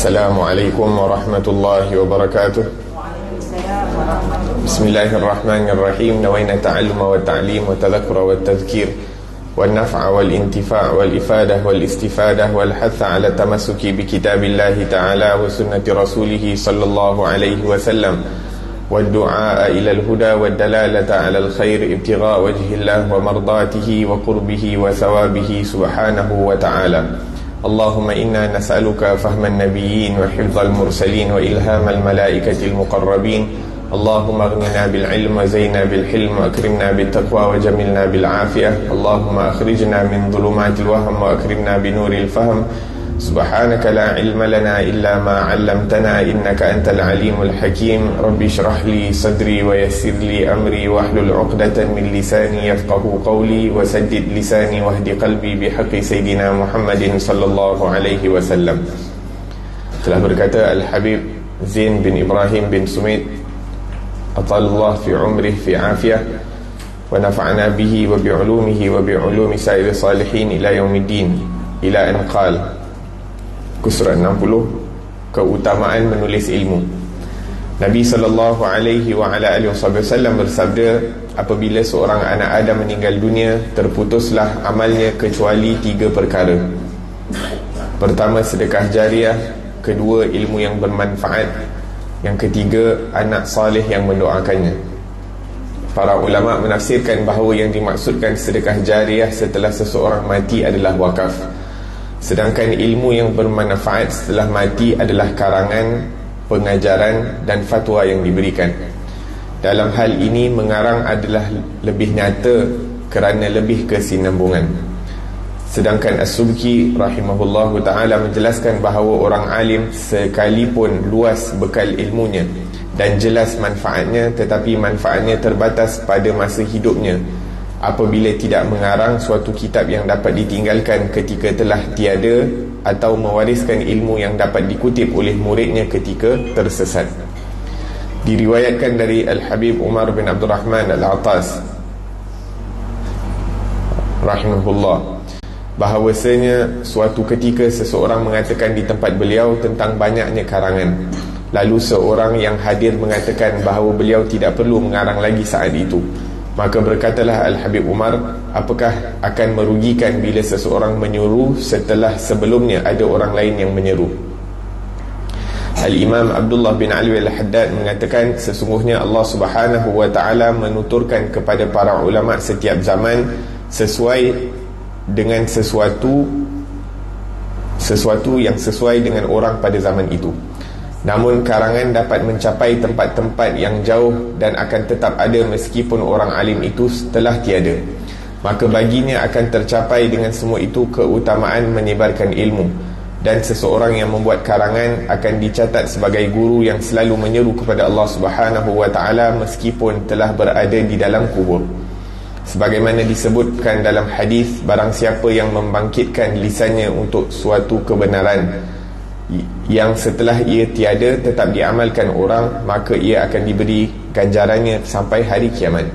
Assalamualaikum warahmatullahi wabarakatuh. Bismillahirrahmanirrahim. Nawaina ta'alluma wa ta'lim wa tadhakkura wa tadhkir wa naf'a wal intifa' wal ifadah wal istifadah wal hatha ala tamassuki bi kitabillahi ta'ala wa sunnati rasulih sallallahu alaihi wasallam wa du'a ila al-huda wa dalalata ala al-khair ibtigha' wajhillah wa mardatihi wa qurbihi wa thawabihi subhanahu wa ta'ala. اللهم إنا نسألك فهم النبيين وحفظ المرسلين وإلهام الملائكة المقربين. اللهم اغننا بالعلم وزينا بالحلم وأكرمنا بالتقوى وجملنا بالعافية. اللهم أخرجنا من ظلمات الوهم وأكرمنا بنور الفهم. سبحانك لا علم لنا إلا ما علمتنا إنك أنت العليم الحكيم. رب اشرح لي صدري ويسر لي أمري واحلل عقدة من لساني يفقه قولي وسدد لساني واهد قلبي بحق سيدنا محمد صلى الله عليه وسلم. Telah berkata Al-Habib Zain bin Ibrahim bin Sumit atallahu fi umrih fi afiyah wa nafa'na bihi wa bi'ulumihi wa bi'ulumi sa'ir salihin ila yaumiddin ila an qala. Surat 60, keutamaan menulis ilmu. Nabi sallallahu alaihi wa ala alihi wasallam bersabda, apabila seorang anak Adam meninggal dunia, terputuslah amalnya kecuali 3 perkara. Pertama, sedekah jariah. Kedua, ilmu yang bermanfaat. Yang ketiga, anak saleh yang mendoakannya. Para ulama menafsirkan bahawa yang dimaksudkan sedekah jariah setelah seseorang mati adalah wakaf. Sedangkan ilmu yang bermanfaat setelah mati adalah karangan, pengajaran dan fatwa yang diberikan. Dalam hal ini mengarang adalah lebih nyata kerana lebih kesinambungan. Sedangkan As-Subki rahimahullahu ta'ala menjelaskan bahawa orang alim sekalipun luas bekal ilmunya dan jelas manfaatnya, tetapi manfaatnya terbatas pada masa hidupnya apabila tidak mengarang suatu kitab yang dapat ditinggalkan ketika telah tiada atau mewariskan ilmu yang dapat dikutip oleh muridnya ketika tersesat. Diriwayatkan dari Al-Habib Umar bin Abdul Rahman Al-Attas rahimahullah bahawasanya suatu ketika seseorang mengatakan di tempat beliau tentang banyaknya karangan. Lalu seorang yang hadir mengatakan bahawa beliau tidak perlu mengarang lagi saat itu. Maka berkatalah Al-Habib Umar, apakah akan merugikan bila seseorang menyuruh setelah sebelumnya ada orang lain yang menyeru? Al-Imam Abdullah bin Ali Al-Haddad mengatakan, sesungguhnya Allah Subhanahu wa ta'ala menuturkan kepada para ulama setiap zaman sesuai dengan sesuatu yang sesuai dengan orang pada zaman itu. Namun karangan dapat mencapai tempat-tempat yang jauh dan akan tetap ada meskipun orang alim itu telah tiada. Maka baginya akan tercapai dengan semua itu keutamaan menyebarkan ilmu. Dan seseorang yang membuat karangan akan dicatat sebagai guru yang selalu menyeru kepada Allah Subhanahu wa ta'ala meskipun telah berada di dalam kubur. Sebagaimana disebutkan dalam hadis, barang siapa yang membangkitkan lisannya untuk suatu kebenaran yang setelah ia tiada tetap diamalkan orang, maka ia akan diberi ganjarannya sampai hari kiamat.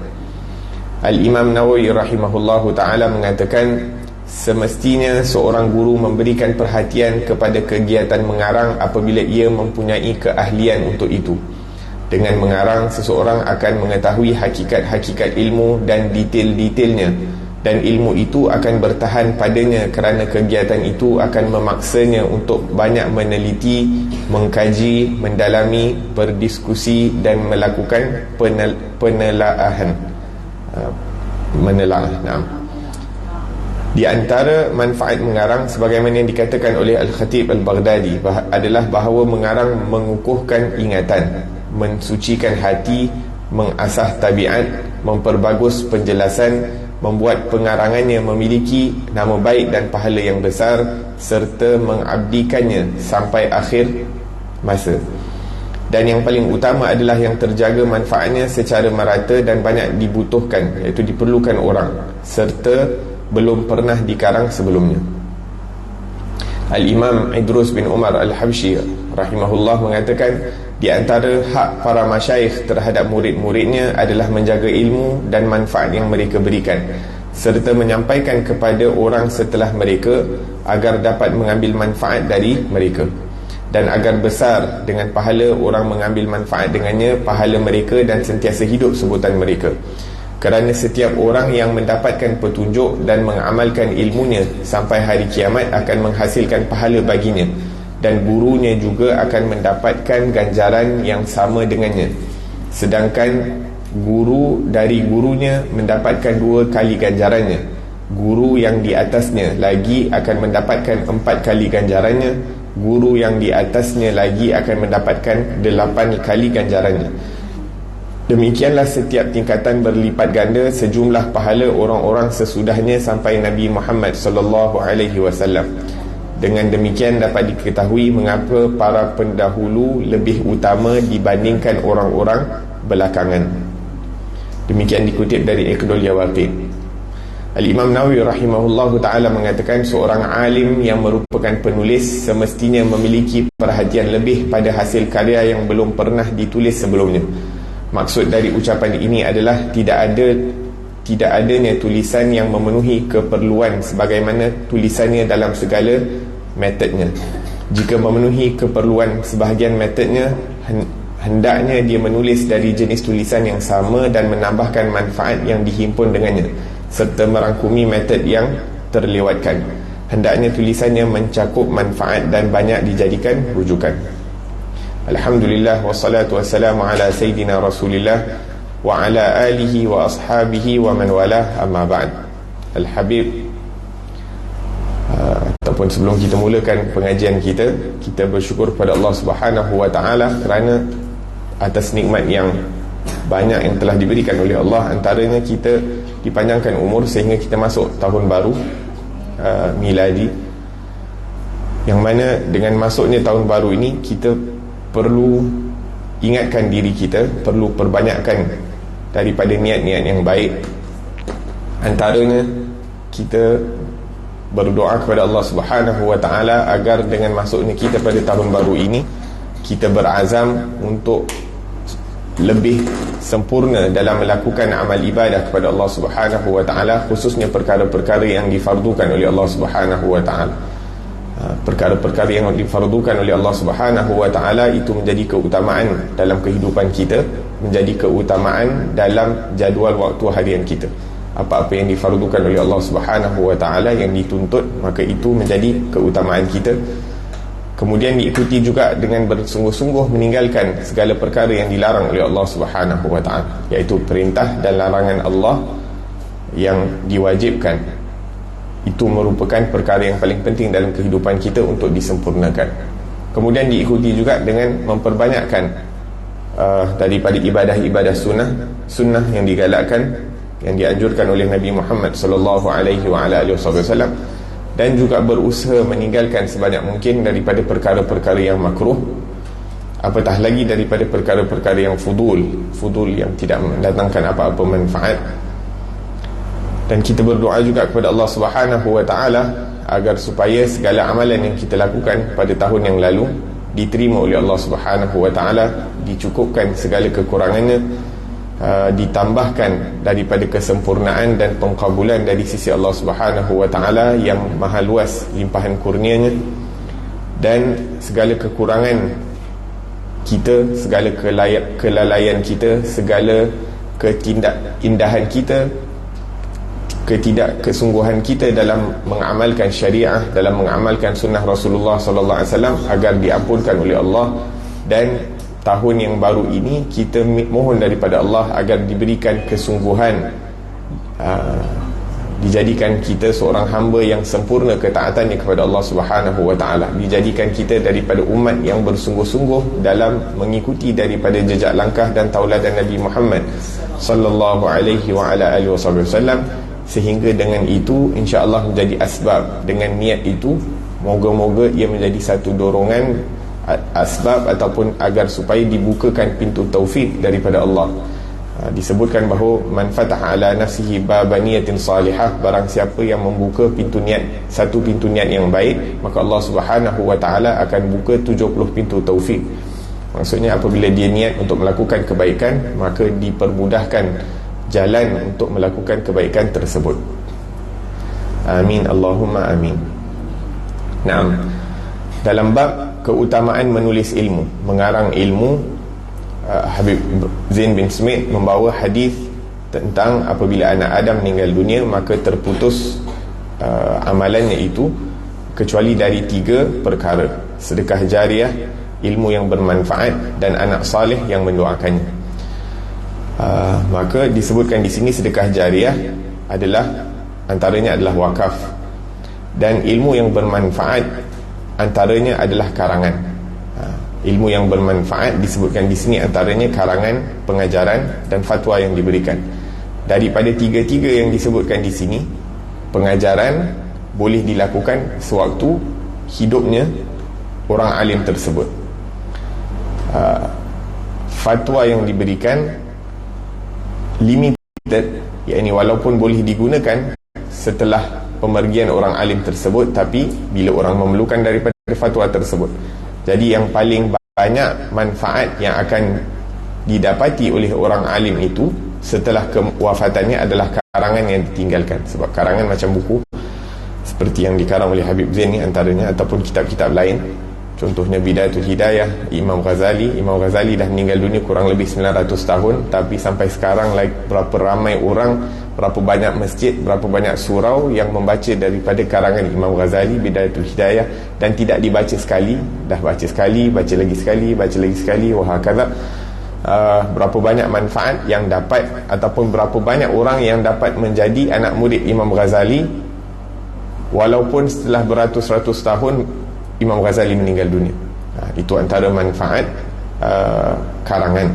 Al-Imam Nawawi rahimahullahu ta'ala mengatakan, semestinya seorang guru memberikan perhatian kepada kegiatan mengarang apabila ia mempunyai keahlian untuk itu. Dengan mengarang, seseorang akan mengetahui hakikat-hakikat ilmu dan detail-detailnya, dan ilmu itu akan bertahan padanya kerana kegiatan itu akan memaksanya untuk banyak meneliti, mengkaji, mendalami, berdiskusi dan melakukan penelaahan. Di antara manfaat mengarang sebagaimana yang dikatakan oleh Al-Khatib Al-Baghdadi adalah bahawa mengarang mengukuhkan ingatan, mensucikan hati, mengasah tabiat, memperbagus penjelasan, membuat pengarangannya memiliki nama baik dan pahala yang besar, serta mengabdikannya sampai akhir masa. Dan yang paling utama adalah yang terjaga manfaatnya secara merata dan banyak dibutuhkan, iaitu diperlukan orang, serta belum pernah dikarang sebelumnya. Al-Imam Idrus bin Umar Al-Habsyi rahimahullah mengatakan, di antara hak para masyayikh terhadap murid-muridnya adalah menjaga ilmu dan manfaat yang mereka berikan, serta menyampaikan kepada orang setelah mereka agar dapat mengambil manfaat dari mereka. dan agar besar dengan pahala orang mengambil manfaat dengannya, pahala mereka dan sentiasa hidup sebutan mereka. Kerana setiap orang yang mendapatkan petunjuk dan mengamalkan ilmunya sampai hari kiamat akan menghasilkan pahala baginya, dan gurunya juga akan mendapatkan ganjaran yang sama dengannya, sedangkan guru dari gurunya mendapatkan 2 kali ganjarannya. Guru yang di atasnya lagi akan mendapatkan 4 kali ganjarannya. Guru yang di atasnya lagi akan mendapatkan 8 kali ganjarannya. Demikianlah setiap tingkatan berlipat ganda sejumlah pahala orang-orang sesudahnya sampai Nabi Muhammad sallallahu alaihi wasallam. Dengan demikian dapat diketahui mengapa para pendahulu lebih utama dibandingkan orang-orang belakangan. Demikian dikutip dari Iqdul Yawaqid. Al-Imam Nawawi rahimahullahu ta'ala mengatakan seorang alim yang merupakan penulis semestinya memiliki perhatian lebih pada hasil karya yang belum pernah ditulis sebelumnya. Maksud dari ucapan ini adalah tidak adanya tulisan yang memenuhi keperluan sebagaimana tulisannya dalam segala metodnya. Jika memenuhi keperluan sebahagian metodnya, hendaknya dia menulis dari jenis tulisan yang sama dan menambahkan manfaat yang dihimpun dengannya, serta merangkumi metod yang terlewatkan. Hendaknya tulisannya mencakup manfaat dan banyak dijadikan rujukan. Alhamdulillah, wassalatu wassalamu ala Sayyidina Rasulillah wa ala alihi wa ashabihi wa man walah, amma ba'd. Al-Habib, ataupun sebelum kita mulakan pengajian kita bersyukur pada Allah Subhanahu wa ta'ala kerana atas nikmat yang banyak yang telah diberikan oleh Allah. Antaranya kita dipanjangkan umur sehingga kita masuk tahun baru miladi, yang mana dengan masuknya tahun baru ini kita perlu ingatkan diri kita, perlu perbanyakkan daripada niat-niat yang baik. Antaranya kita berdoa kepada Allah Subhanahu wa ta'ala agar dengan masuknya kita pada tahun baru ini, kita berazam untuk lebih sempurna dalam melakukan amal ibadah kepada Allah Subhanahu wa ta'ala, khususnya perkara-perkara yang difardukan oleh Allah Subhanahu wa ta'ala. Perkara-perkara yang difardukan oleh Allah Subhanahu wa ta'ala itu menjadi keutamaan dalam kehidupan kita, menjadi keutamaan dalam jadual waktu harian kita. Apa-apa yang difardukan oleh Allah Subhanahu wa ta'ala, yang dituntut, maka itu menjadi keutamaan kita. Kemudian diikuti juga dengan bersungguh-sungguh meninggalkan segala perkara yang dilarang oleh Allah Subhanahu wa ta'ala, iaitu perintah dan larangan Allah yang diwajibkan. Itu merupakan perkara yang paling penting dalam kehidupan kita untuk disempurnakan. Kemudian diikuti juga dengan memperbanyakkan daripada ibadah-ibadah sunnah yang digalakkan, yang dianjurkan oleh Nabi Muhammad sallallahu alaihi wasallam, dan juga berusaha meninggalkan sebanyak mungkin daripada perkara-perkara yang makruh, apatah lagi daripada perkara-perkara yang fudul yang tidak mendatangkan apa-apa manfaat. Dan kita berdoa juga kepada Allah Subhanahu wa ta'ala agar supaya segala amalan yang kita lakukan pada tahun yang lalu diterima oleh Allah Subhanahu wa ta'ala, dicukupkan segala kekurangannya, ditambahkan daripada kesempurnaan dan pengkabulan dari sisi Allah Subhanahu wa ta'ala yang maha luas limpahan kurnianya, dan segala kekurangan kita, segala kelalaian kita, segala ketidakindahan kita, ketidakkesungguhan kita dalam mengamalkan syariah, dalam mengamalkan sunnah Rasulullah sallallahu alaihi wasallam, agar diampunkan oleh Allah. Dan tahun yang baru ini kita mohon daripada Allah agar diberikan kesungguhan, dijadikan kita seorang hamba yang sempurna ketaatannya kepada Allah Subhanahu wa ta'ala, dijadikan kita daripada umat yang bersungguh-sungguh dalam mengikuti daripada jejak langkah dan tauladan Nabi Muhammad sallallahu alaihi wa ala alihi wasallam, sehingga dengan itu insya-Allah menjadi asbab, dengan niat itu moga-moga ia menjadi satu dorongan, asbab ataupun agar supaya dibukakan pintu taufik daripada Allah. Disebutkan bahawa man fataha ala nafsihi baba niyatin salihah, barang siapa yang membuka pintu niat, satu pintu niat yang baik, maka Allah Subhanahu wa ta'ala akan buka 70 pintu taufik. Maksudnya apabila dia niat untuk melakukan kebaikan, maka dipermudahkan jalan untuk melakukan kebaikan tersebut. Amin, Allahumma amin. Naam. Dalam bab keutamaan menulis ilmu, mengarang ilmu. Habib Zain bin Smith membawa hadis tentang apabila anak Adam meninggal dunia maka terputus amalannya itu kecuali dari 3 perkara: sedekah jariah, ilmu yang bermanfaat, dan anak saleh yang mendoakannya. Maka disebutkan di sini sedekah jariah adalah antaranya adalah wakaf, dan ilmu yang bermanfaat antaranya adalah karangan. Ilmu yang bermanfaat disebutkan di sini antaranya karangan, pengajaran, dan fatwa yang diberikan. Daripada 3 yang disebutkan di sini, pengajaran boleh dilakukan sewaktu hidupnya orang alim tersebut. Fatwa yang diberikan limited, yakni walaupun boleh digunakan setelah pemergian orang alim tersebut, tapi bila orang memerlukan daripada fatwa tersebut. Jadi yang paling banyak manfaat yang akan didapati oleh orang alim itu setelah kewafatannya adalah karangan yang ditinggalkan. Sebab karangan macam buku seperti yang dikarang oleh Habib Zain ni antaranya, ataupun kitab-kitab lain, contohnya Bidayatul Hidayah, Imam Ghazali dah meninggal dunia kurang lebih 900 tahun, tapi sampai sekarang berapa ramai orang, berapa banyak masjid, berapa banyak surau yang membaca daripada karangan Imam Ghazali, Bidayatul Hidayah, dan tidak dibaca sekali, dah baca sekali, baca lagi sekali, wahakadha. Berapa banyak manfaat yang dapat, ataupun berapa banyak orang yang dapat menjadi anak murid Imam Ghazali walaupun setelah beratus-ratus tahun Imam Ghazali meninggal dunia. Itu antara manfaat karangan.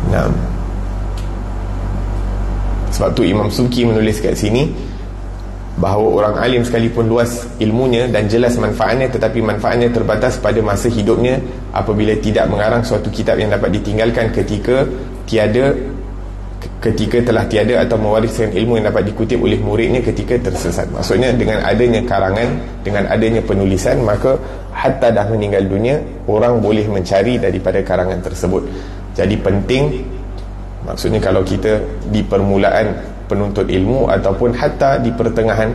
Nah, sebab tu Imam Subki menulis kat sini bahawa orang alim sekalipun luas ilmunya dan jelas manfaatnya, tetapi manfaatnya terbatas pada masa hidupnya apabila tidak mengarang suatu kitab yang dapat ditinggalkan ketika telah tiada, atau mewariskan ilmu yang dapat dikutip oleh muridnya ketika tersesat. Maksudnya dengan adanya karangan, dengan adanya penulisan, maka hatta dah meninggal dunia orang boleh mencari daripada karangan tersebut. Jadi penting, maksudnya kalau kita di permulaan penuntut ilmu ataupun hatta di pertengahan,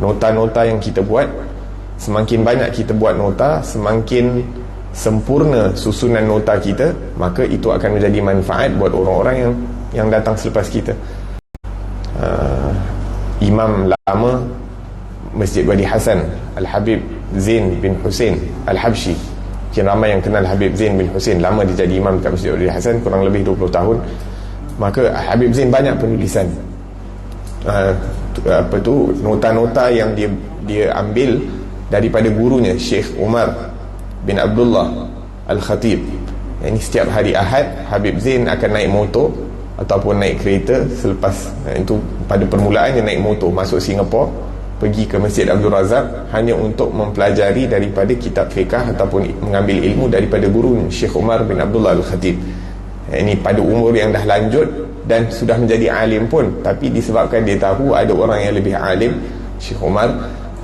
nota-nota yang kita buat, semakin banyak kita buat nota, semakin sempurna susunan nota kita, maka itu akan menjadi manfaat buat orang-orang yang datang selepas kita. Imam lama Masjid Wadi Hasan, Al-Habib Zain bin Husain Al-Habshi, mungkin ramai yang kenal Habib Zain bin Husain, lama dia jadi imam kat Masjid Wadi Hasan, kurang lebih 20 tahun. Maka Habib Zain banyak penulisan, nota-nota yang dia ambil daripada gurunya Syekh Umar bin Abdullah Al-Khatib. Ini setiap hari Ahad Habib Zain akan naik motor ataupun naik kereta. Selepas itu, pada permulaannya naik motor masuk Singapura, pergi ke Masjid Abdul Razak hanya untuk mempelajari daripada kitab fiqah ataupun mengambil ilmu daripada guru Syekh Umar bin Abdullah Al-Khatib. Ini pada umur yang dah lanjut dan sudah menjadi alim pun, tapi disebabkan dia tahu ada orang yang lebih alim, Syekh Umar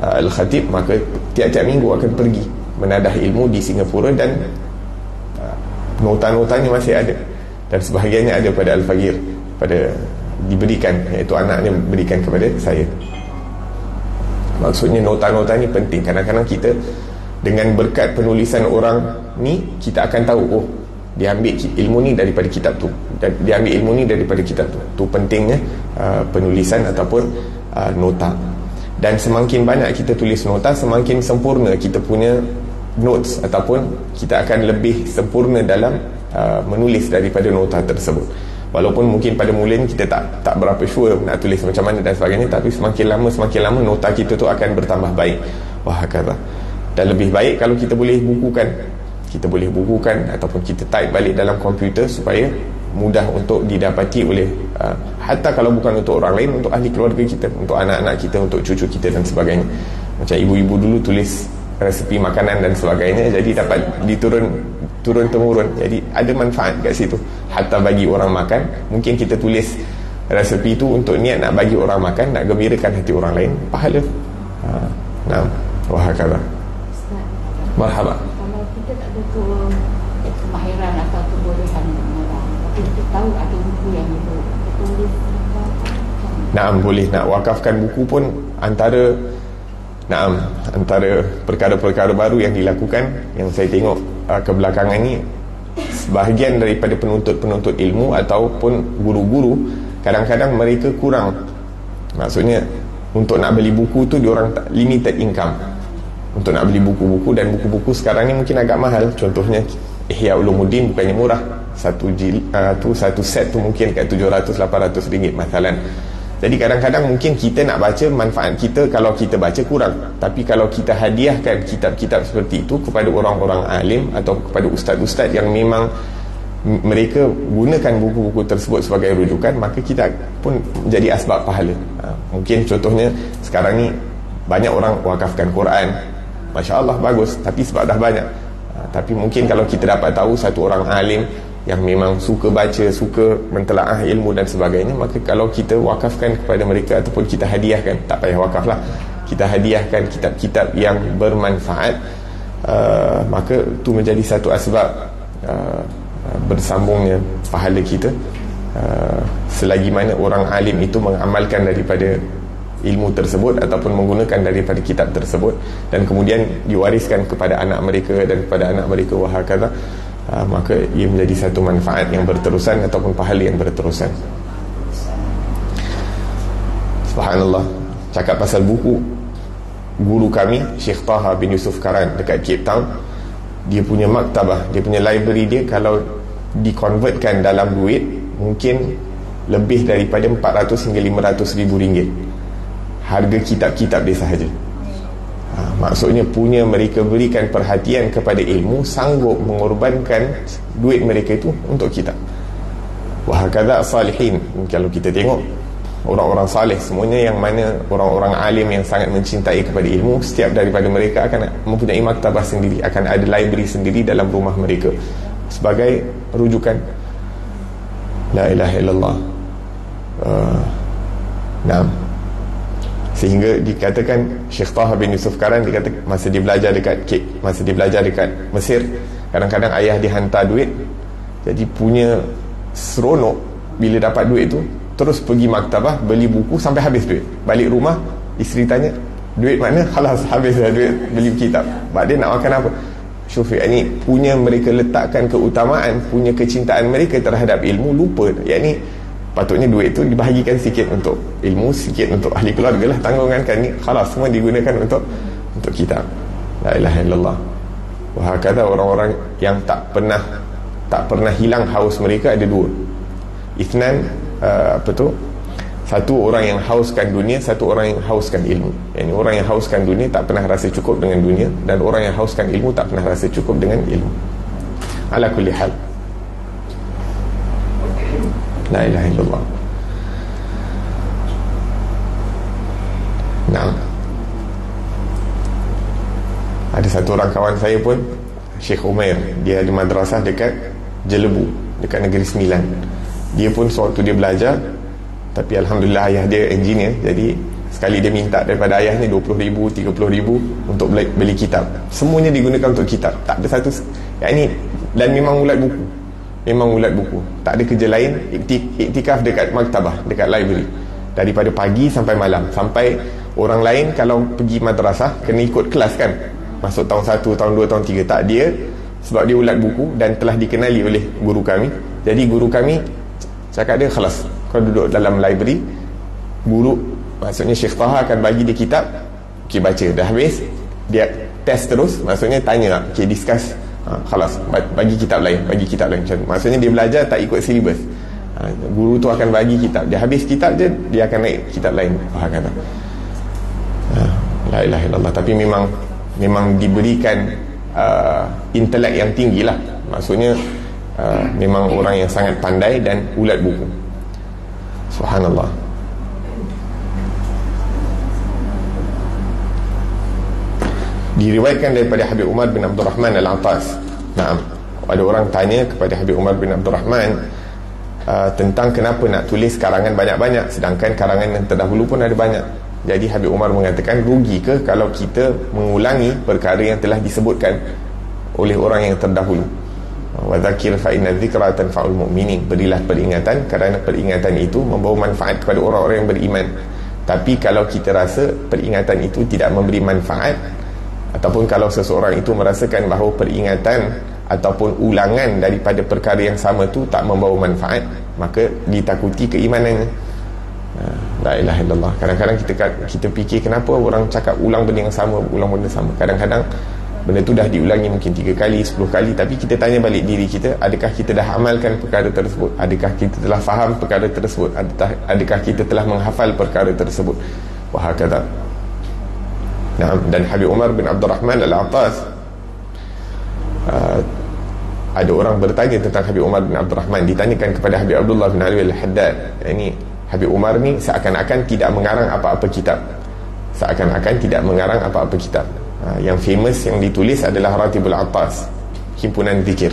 Al-Khatib, maka tiap-tiap minggu akan pergi menadah ilmu di Singapura, dan nota-notanya masih ada, dan sebahagiannya ada pada Al-Faqir, diberikan, iaitu anaknya berikan kepada saya. Maksudnya nota-nota ni penting. Kadang-kadang kita dengan berkat penulisan orang ni, kita akan tahu, oh, dia ambil ilmu ni daripada kitab tu, dia ambil ilmu ni daripada kitab tu. Tu pentingnya penulisan ataupun nota. Dan semakin banyak kita tulis nota, semakin sempurna kita punya notes, ataupun kita akan lebih sempurna dalam menulis daripada nota tersebut. Walaupun mungkin pada mulanya kita tak berapa sure nak tulis macam mana dan sebagainya, tapi semakin lama nota kita tu akan bertambah baik. Wah, kata. Dan lebih baik kalau kita boleh bukukan ataupun kita type balik dalam komputer supaya mudah untuk didapati oleh hatta kalau bukan untuk orang lain, untuk ahli keluarga kita, untuk anak-anak kita, untuk cucu kita dan sebagainya. Macam ibu-ibu dulu tulis resepi makanan dan sebagainya, jadi dapat turun temurun, jadi ada manfaat kat situ. Hatta bagi orang makan, mungkin kita tulis resepi itu untuk niat nak bagi orang makan, nak gembirakan hati orang lain, pahala. Nah, wahakala. Marhaba. Kalau kita tak ada kemahiran atau kebolehan mengarang, tapi kita tahu ada buku yang itu tulis, boleh nak wakafkan buku pun antara Naam, antara perkara-perkara baru yang dilakukan, yang saya tengok kebelakangan ni, sebahagian daripada penuntut-penuntut ilmu ataupun guru-guru, kadang-kadang mereka kurang, maksudnya untuk nak beli buku tu diorang limited income untuk nak beli buku-buku, dan buku-buku sekarang ni mungkin agak mahal. Contohnya Ihya Ulumuddin bukannya murah, satu set tu mungkin kat 700-800 ringgit masalan. Jadi kadang-kadang mungkin kita nak baca, manfaat kita kalau kita baca kurang, tapi kalau kita hadiahkan kitab-kitab seperti itu kepada orang-orang alim atau kepada ustaz-ustaz yang memang mereka gunakan buku-buku tersebut sebagai rujukan, maka kita pun menjadi asbab pahala. Mungkin contohnya sekarang ni banyak orang wakafkan Quran, Masya Allah, bagus, tapi sebab dah banyak. Tapi mungkin kalau kita dapat tahu satu orang alim yang memang suka baca, suka mentelaah ilmu dan sebagainya, maka kalau kita wakafkan kepada mereka ataupun kita hadiahkan, tak payah wakaf lah, kita hadiahkan kitab-kitab yang bermanfaat, maka itu menjadi satu asbab bersambungnya pahala kita, selagi mana orang alim itu mengamalkan daripada ilmu tersebut ataupun menggunakan daripada kitab tersebut dan kemudian diwariskan kepada anak mereka dan kepada anak mereka wahakadha, maka ia menjadi satu manfaat yang berterusan ataupun pahala yang berterusan. Subhanallah, cakap pasal buku, guru kami Syekh Taha bin Yusuf Karan dekat Cape Town, dia punya maktabah, dia punya library dia kalau dikonvertkan dalam duit mungkin lebih daripada 400 hingga 500 ribu ringgit harga kitab-kitab dia sahaja. Maksudnya punya mereka berikan perhatian kepada ilmu, sanggup mengorbankan duit mereka itu untuk kitab. Wahakadha salihin, kalau kita tengok orang-orang salih semuanya, yang mana orang-orang alim yang sangat mencintai kepada ilmu, setiap daripada mereka akan mempunyai maktabah sendiri, akan ada library sendiri dalam rumah mereka sebagai rujukan. La ilaha illallah. Naam. Sehingga dikatakan Syekh Taha bin Yusuf Karan, dikata masa dia belajar dekat Mesir, kadang-kadang ayah dia hantar duit, jadi punya seronok bila dapat duit tu terus pergi maktabah beli buku sampai habis duit. Balik rumah isteri tanya, duit mana? Halas, habis dah duit beli kitab. Bak dia nak makan apa? Syufi, ini punya mereka letakkan keutamaan, punya kecintaan mereka terhadap ilmu, lupa yakni patutnya duit tu dibahagikan sikit untuk ilmu, sikit untuk ahli keluarga lah, tanggungan kan ni khalas semua digunakan untuk kitab. La ilaha illallah. Wahakadha orang-orang yang tak pernah hilang haus mereka ada dua. Ithnan, satu orang yang hauskan dunia, satu orang yang hauskan ilmu. Yani orang yang hauskan dunia tak pernah rasa cukup dengan dunia, dan orang yang hauskan ilmu tak pernah rasa cukup dengan ilmu. Ala kulli hal, la ilaha illallah. Nah, ada satu orang kawan saya pun, Syekh Umair, dia ada madrasah dekat Jelebu, dekat Negeri Sembilan. Dia pun sewaktu dia belajar, tapi alhamdulillah ayah dia engineer, jadi sekali dia minta daripada ayah ni 20,000, 30,000 untuk beli kitab. Semuanya digunakan untuk kitab, tak ada satu yakni, dan memang ulat buku, tak ada kerja lain, iktikaf dekat maktabah, dekat library daripada pagi sampai malam. Sampai orang lain kalau pergi madrasah kena ikut kelas kan, masuk tahun 1, tahun 2, tahun 3, tak, dia sebab dia ulat buku dan telah dikenali oleh guru kami, jadi guru kami cakap dia, khalas, kau duduk dalam library, guru maksudnya Syekh Taha akan bagi dia kitab, okay, baca, dah habis dia test terus, maksudnya tanya, okay, discuss, khalas, bagi kitab lain, macam tu. Maksudnya dia belajar tak ikut syllabus, guru tu akan bagi kitab, dia habis kitab je, dia akan naik kitab lain. Kata la ilaha illallah. Tapi memang diberikan intelek yang tinggi lah, maksudnya memang orang yang sangat pandai dan ulat buku. Subhanallah. Diriwayatkan daripada Habib Umar bin Abdul Rahman Al-Attas. Naam, ada orang tanya kepada Habib Umar bin Abdul Rahman tentang kenapa nak tulis karangan banyak-banyak sedangkan karangan yang terdahulu pun ada banyak. Jadi Habib Umar mengatakan, rugi ke kalau kita mengulangi perkara yang telah disebutkan oleh orang yang terdahulu? Wa dzakir fa inna dzikra tanfa'ul mu'minin. Berilah peringatan kerana peringatan itu membawa manfaat kepada orang-orang yang beriman. Tapi kalau kita rasa peringatan itu tidak memberi manfaat, ataupun kalau seseorang itu merasakan bahawa peringatan ataupun ulangan daripada perkara yang sama tu tak membawa manfaat, maka ditakuti keimanannya. La ilaha illallah. Kadang-kadang kita fikir kenapa orang cakap ulang benda yang sama, ulang benda sama. Kadang-kadang benda tu dah diulangi mungkin 3 kali, 10 kali, tapi kita tanya balik diri kita, adakah kita dah amalkan perkara tersebut? Adakah kita telah faham perkara tersebut? Adakah kita telah menghafal perkara tersebut? Wahakadha. Nah, dan Habib Umar bin Abdul Rahman Al-Attas, ada orang bertanya tentang Habib Umar bin Abdul Rahman, ditanyakan kepada Habib Abdullah bin Ali Al-Haddad. Ini Habib Umar ni seakan-akan tidak mengarang apa-apa kitab, seakan-akan tidak mengarang apa-apa kitab. Yang famous yang ditulis adalah Ratibul Attas, himpunan zikir.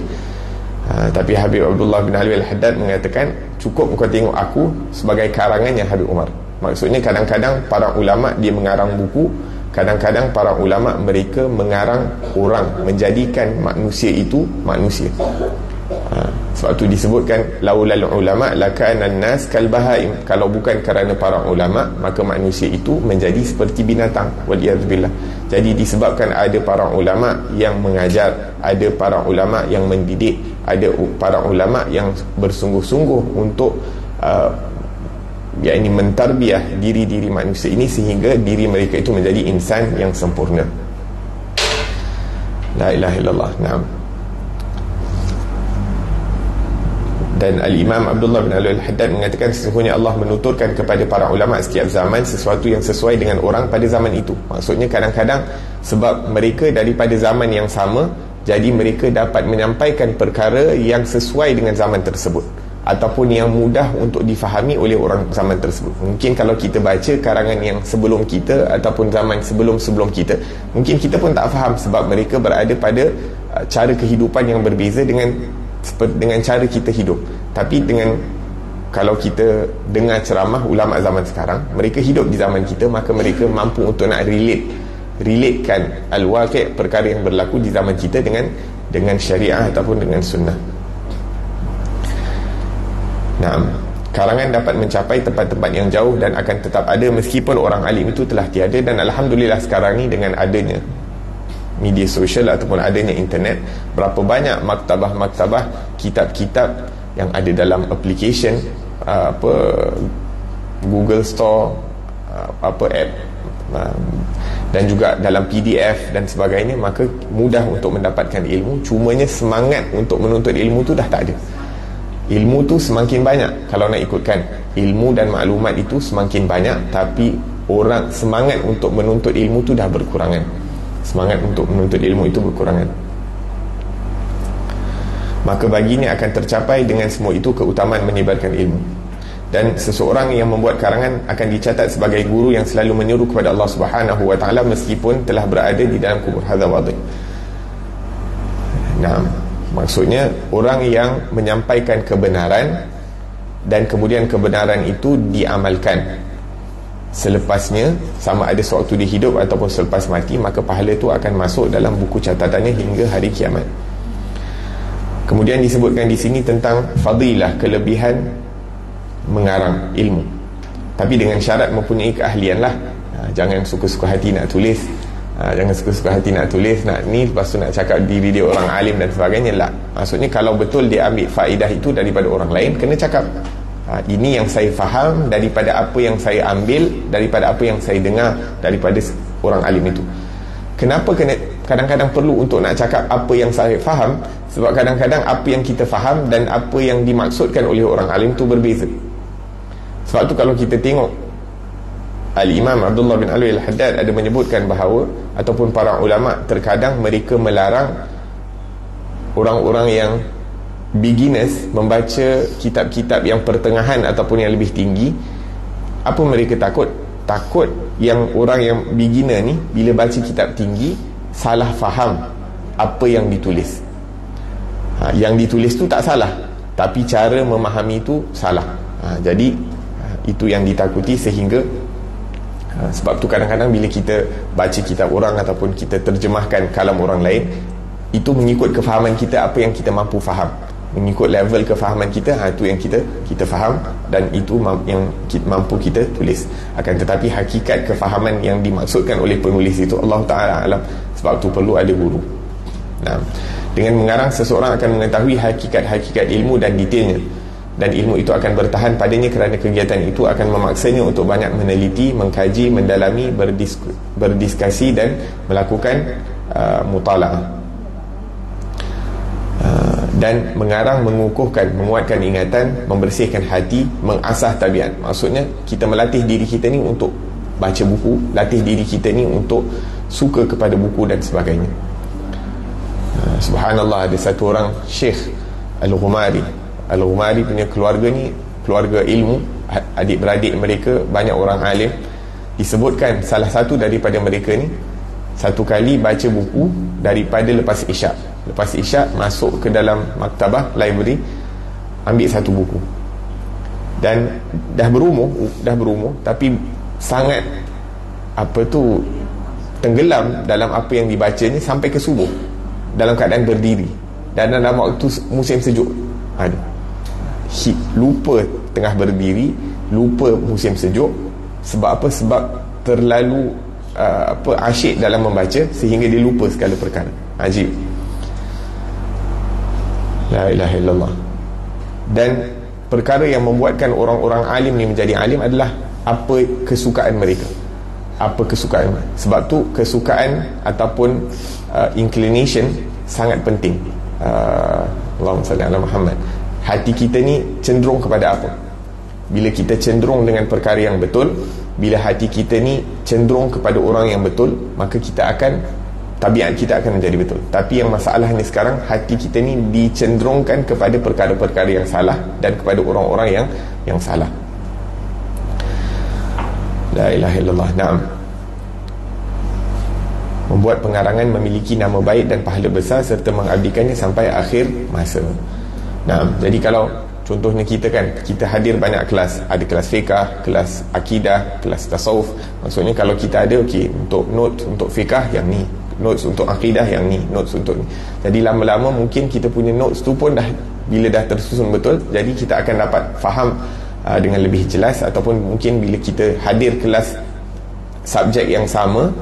Tapi Habib Abdullah bin Ali Al-Haddad mengatakan, cukup kau tengok aku sebagai karangannya Habib Umar. Maksudnya kadang-kadang para ulama dia mengarang buku, kadang-kadang para ulama mereka mengarang orang, menjadikan manusia itu manusia. Sebab tu disebutkan laulal ulama lakana an-nas kal bahaim. Kalau bukan kerana para ulama, maka manusia itu menjadi seperti binatang, waliyadzubillah. Jadi disebabkan ada para ulama yang mengajar, ada para ulama yang mendidik, ada para ulama yang bersungguh-sungguh untuk yakni mentarbiah diri-diri manusia ini sehingga diri mereka itu menjadi insan yang sempurna. La ilaha illallah. Naam. Dan Al-Imam Abdullah bin Ali Al-Haddad mengatakan, sesungguhnya Allah menuturkan kepada para ulama setiap zaman sesuatu yang sesuai dengan orang pada zaman itu. Maksudnya kadang-kadang sebab mereka daripada zaman yang sama, jadi mereka dapat menyampaikan perkara yang sesuai dengan zaman tersebut, ataupun yang mudah untuk difahami oleh orang zaman tersebut. Mungkin kalau kita baca karangan yang sebelum kita ataupun zaman sebelum-sebelum kita, mungkin kita pun tak faham sebab mereka berada pada cara kehidupan yang berbeza dengan cara kita hidup. Tapi kalau kita dengar ceramah ulama zaman sekarang, mereka hidup di zaman kita, maka mereka mampu untuk nak relatekan al-waqi', perkara yang berlaku di zaman kita dengan syariah ataupun dengan sunnah. Nah, karangan dapat mencapai tempat-tempat yang jauh dan akan tetap ada meskipun orang alim itu telah tiada. Dan alhamdulillah sekarang ni dengan adanya media sosial ataupun adanya internet, berapa banyak maktabah-maktabah, kitab-kitab yang ada dalam application, Google Store, app, dan juga dalam PDF dan sebagainya, maka mudah untuk mendapatkan ilmu. Cumanya semangat untuk menuntut ilmu tu dah tak ada. Ilmu tu semakin banyak, kalau nak ikutkan ilmu dan maklumat itu semakin banyak, tapi orang semangat untuk menuntut ilmu tu dah berkurangan. Semangat untuk menuntut ilmu itu berkurangan. Maka baginya akan tercapai dengan semua itu keutamaan menyebarkan ilmu. Dan seseorang yang membuat karangan akan dicatat sebagai guru yang selalu menyeru kepada Allah Subhanahu wa taala meskipun telah berada di dalam kubur. Hadza wadih. Nah, maksudnya orang yang menyampaikan kebenaran dan kemudian kebenaran itu diamalkan selepasnya, sama ada sewaktu dia hidup ataupun selepas mati, maka pahala itu akan masuk dalam buku catatannya hingga hari kiamat. Kemudian disebutkan di sini tentang fadilah, kelebihan mengarang ilmu, tapi dengan syarat mempunyai keahlian lah. Jangan suka-suka hati nak tulis, jangan suka-suka hati nak tulis, nak ni lepas tu nak cakap diri dia orang alim dan sebagainya lah. Maksudnya kalau betul dia ambil faedah itu daripada orang lain, kena cakap, ini yang saya faham daripada apa yang saya ambil, daripada apa yang saya dengar daripada orang alim itu. Kenapa kadang-kadang perlu untuk nak cakap apa yang saya faham? Sebab kadang-kadang apa yang kita faham dan apa yang dimaksudkan oleh orang alim itu berbeza. Sebab tu kalau kita tengok Al-Imam Abdullah bin Ali Al-Haddad ada menyebutkan bahawa, ataupun para ulama terkadang mereka melarang orang-orang yang beginners membaca kitab-kitab yang pertengahan ataupun yang lebih tinggi. Apa mereka takut? Takut yang orang yang beginner ni bila baca kitab tinggi salah faham apa yang ditulis. Yang ditulis tu tak salah, tapi cara memahami tu salah. Jadi itu yang ditakuti, sehingga sebab tu kadang-kadang bila kita baca kitab orang ataupun kita terjemahkan kalam orang lain, itu mengikut kefahaman kita, apa yang kita mampu faham. mengikut level kefahaman kita, itu yang kita faham, dan itu yang mampu kita tulis. Akan tetapi hakikat kefahaman yang dimaksudkan oleh penulis itu Allah Ta'ala alam. Sebab tu perlu ada guru. Nah, dengan mengarang, seseorang akan mengetahui hakikat-hakikat ilmu dan detailnya, dan ilmu itu akan bertahan padanya kerana kegiatan itu akan memaksanya untuk banyak meneliti, mengkaji, mendalami, berdiskusi dan melakukan mutala'ah. Dan mengarang mengukuhkan, menguatkan ingatan, membersihkan hati, mengasah tabiat. Maksudnya kita melatih diri kita ni untuk baca buku, latih diri kita ni untuk suka kepada buku dan sebagainya. Subhanallah, ada satu orang Syekh Al-Ghumari punya keluarga ni keluarga ilmu, adik-beradik mereka banyak orang alim. Disebutkan salah satu daripada mereka ni satu kali baca buku daripada lepas isyak masuk ke dalam maktabah, library, ambil satu buku, dan dah berumur tapi sangat tenggelam dalam apa yang dibaca ni sampai ke subuh dalam keadaan berdiri, dan dalam waktu musim sejuk. Lupa tengah berdiri, lupa musim sejuk. Sebab apa? Sebab terlalu asyik dalam membaca sehingga dia lupa segala perkara. Ajib. La ilaha illallah. Dan perkara yang membuatkan orang-orang alim ni menjadi alim adalah apa kesukaan mereka. Sebab tu kesukaan ataupun inclination sangat penting. Allahumma salli ala Muhammad. Hati kita ni cenderung kepada apa? Bila kita cenderung dengan perkara yang betul, bila hati kita ni cenderung kepada orang yang betul, maka tabiat kita akan menjadi betul. Tapi yang masalah ni sekarang, hati kita ni dicenderungkan kepada perkara-perkara yang salah dan kepada orang-orang yang salah. La ilaha illallah. Naam. Membuat pengarangan memiliki nama baik dan pahala besar serta mengabdikannya sampai akhir masa. Nah, jadi kalau contohnya kita hadir banyak kelas, ada kelas fiqah, kelas akidah, kelas tasawuf. Maksudnya kalau kita ada untuk note untuk fiqah yang ni, notes untuk akidah yang ni, notes untuk ni. Jadi lama-lama mungkin kita punya notes tu pun bila dah tersusun betul, jadi kita akan dapat faham dengan lebih jelas. Ataupun mungkin bila kita hadir kelas subjek yang sama,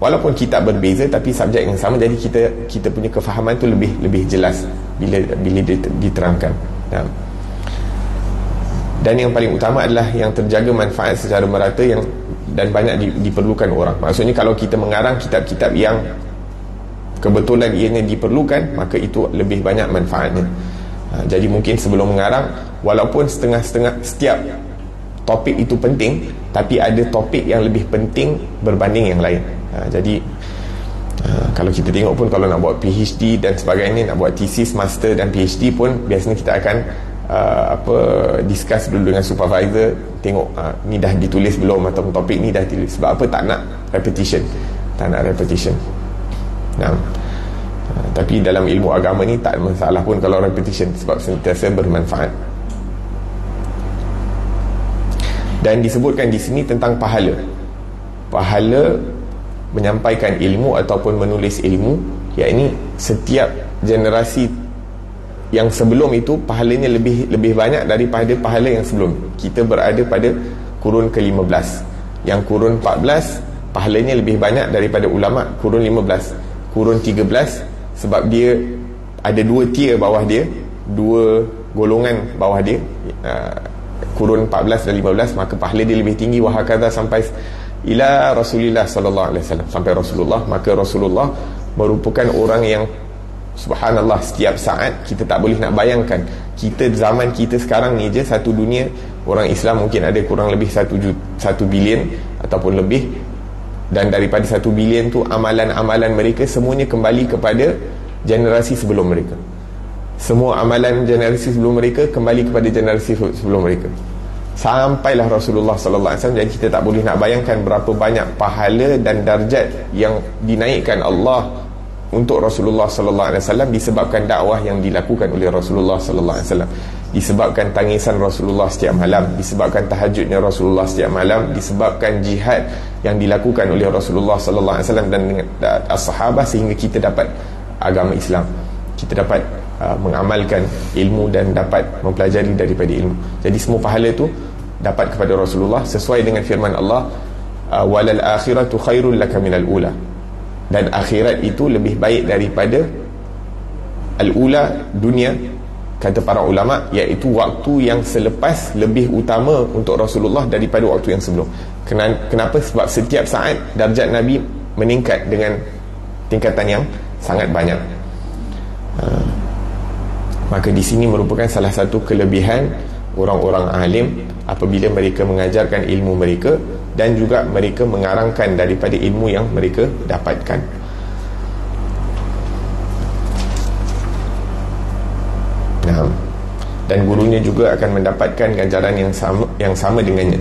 walaupun kitab berbeza tapi subjek yang sama, jadi kita punya kefahaman tu lebih jelas bila diterangkan. Dan yang paling utama adalah yang terjaga manfaat secara merata dan banyak diperlukan orang. Maksudnya kalau kita mengarang kitab-kitab yang kebetulan ianya diperlukan, maka itu lebih banyak manfaatnya. Jadi mungkin sebelum mengarang, walaupun setengah-setengah setiap topik itu penting, tapi ada topik yang lebih penting berbanding yang lain. Jadi kalau kita tengok pun, kalau nak buat PhD dan sebagainya, nak buat thesis, master dan PhD pun, biasanya kita akan discuss dulu dengan supervisor, tengok ni dah ditulis belum, atau topik ni dah ditulis. Sebab apa? Tak nak repetition. Tapi dalam ilmu agama ni tak masalah pun kalau repetition, sebab sentiasa bermanfaat. Dan disebutkan di sini tentang pahala menyampaikan ilmu ataupun menulis ilmu, iaitu setiap generasi yang sebelum itu pahalanya lebih banyak daripada pahala yang sebelum. Kita berada pada kurun ke-15, yang kurun 14 pahalanya lebih banyak daripada ulama kurun 15. Kurun 13, sebab dia ada dua tier bawah dia, dua golongan bawah dia, kurun 14 dan 15, maka pahala dia lebih tinggi. Wahakadha sampai ila Rasulullah sallallahu alaihi wasallam, sampai Rasulullah. Maka Rasulullah merupakan orang yang subhanallah, setiap saat kita tak boleh nak bayangkan. Kita zaman kita sekarang ni je, satu dunia orang Islam mungkin ada kurang lebih 1 bilion ataupun lebih, dan daripada 1 bilion tu amalan-amalan mereka semuanya kembali kepada generasi sebelum mereka. Semua amalan generasi sebelum mereka kembali kepada generasi sebelum mereka, sampailah Rasulullah sallallahu alaihi wasallam. Jadi kita tak boleh nak bayangkan berapa banyak pahala dan darjat yang dinaikkan Allah untuk Rasulullah sallallahu alaihi wasallam disebabkan dakwah yang dilakukan oleh Rasulullah sallallahu alaihi wasallam, disebabkan tangisan Rasulullah setiap malam, disebabkan tahajudnya Rasulullah setiap malam, disebabkan jihad yang dilakukan oleh Rasulullah sallallahu alaihi wasallam dan as-sahabah, sehingga kita dapat agama Islam. kita dapat mengamalkan ilmu dan dapat mempelajari daripada ilmu. Jadi semua pahala tu dapat kepada Rasulullah sesuai dengan firman Allah, walal akhiratu khairul laka minal ula, dan akhirat itu lebih baik daripada al-ula, dunia, kata para ulama, iaitu waktu yang selepas lebih utama untuk Rasulullah daripada waktu yang sebelum. Kenapa? Sebab setiap saat darjat Nabi meningkat dengan tingkatan yang sangat banyak. Maka di sini merupakan salah satu kelebihan orang-orang alim apabila mereka mengajarkan ilmu mereka dan juga mereka mengarangkan daripada ilmu yang mereka dapatkan. Dan gurunya juga akan mendapatkan ganjaran yang sama dengannya.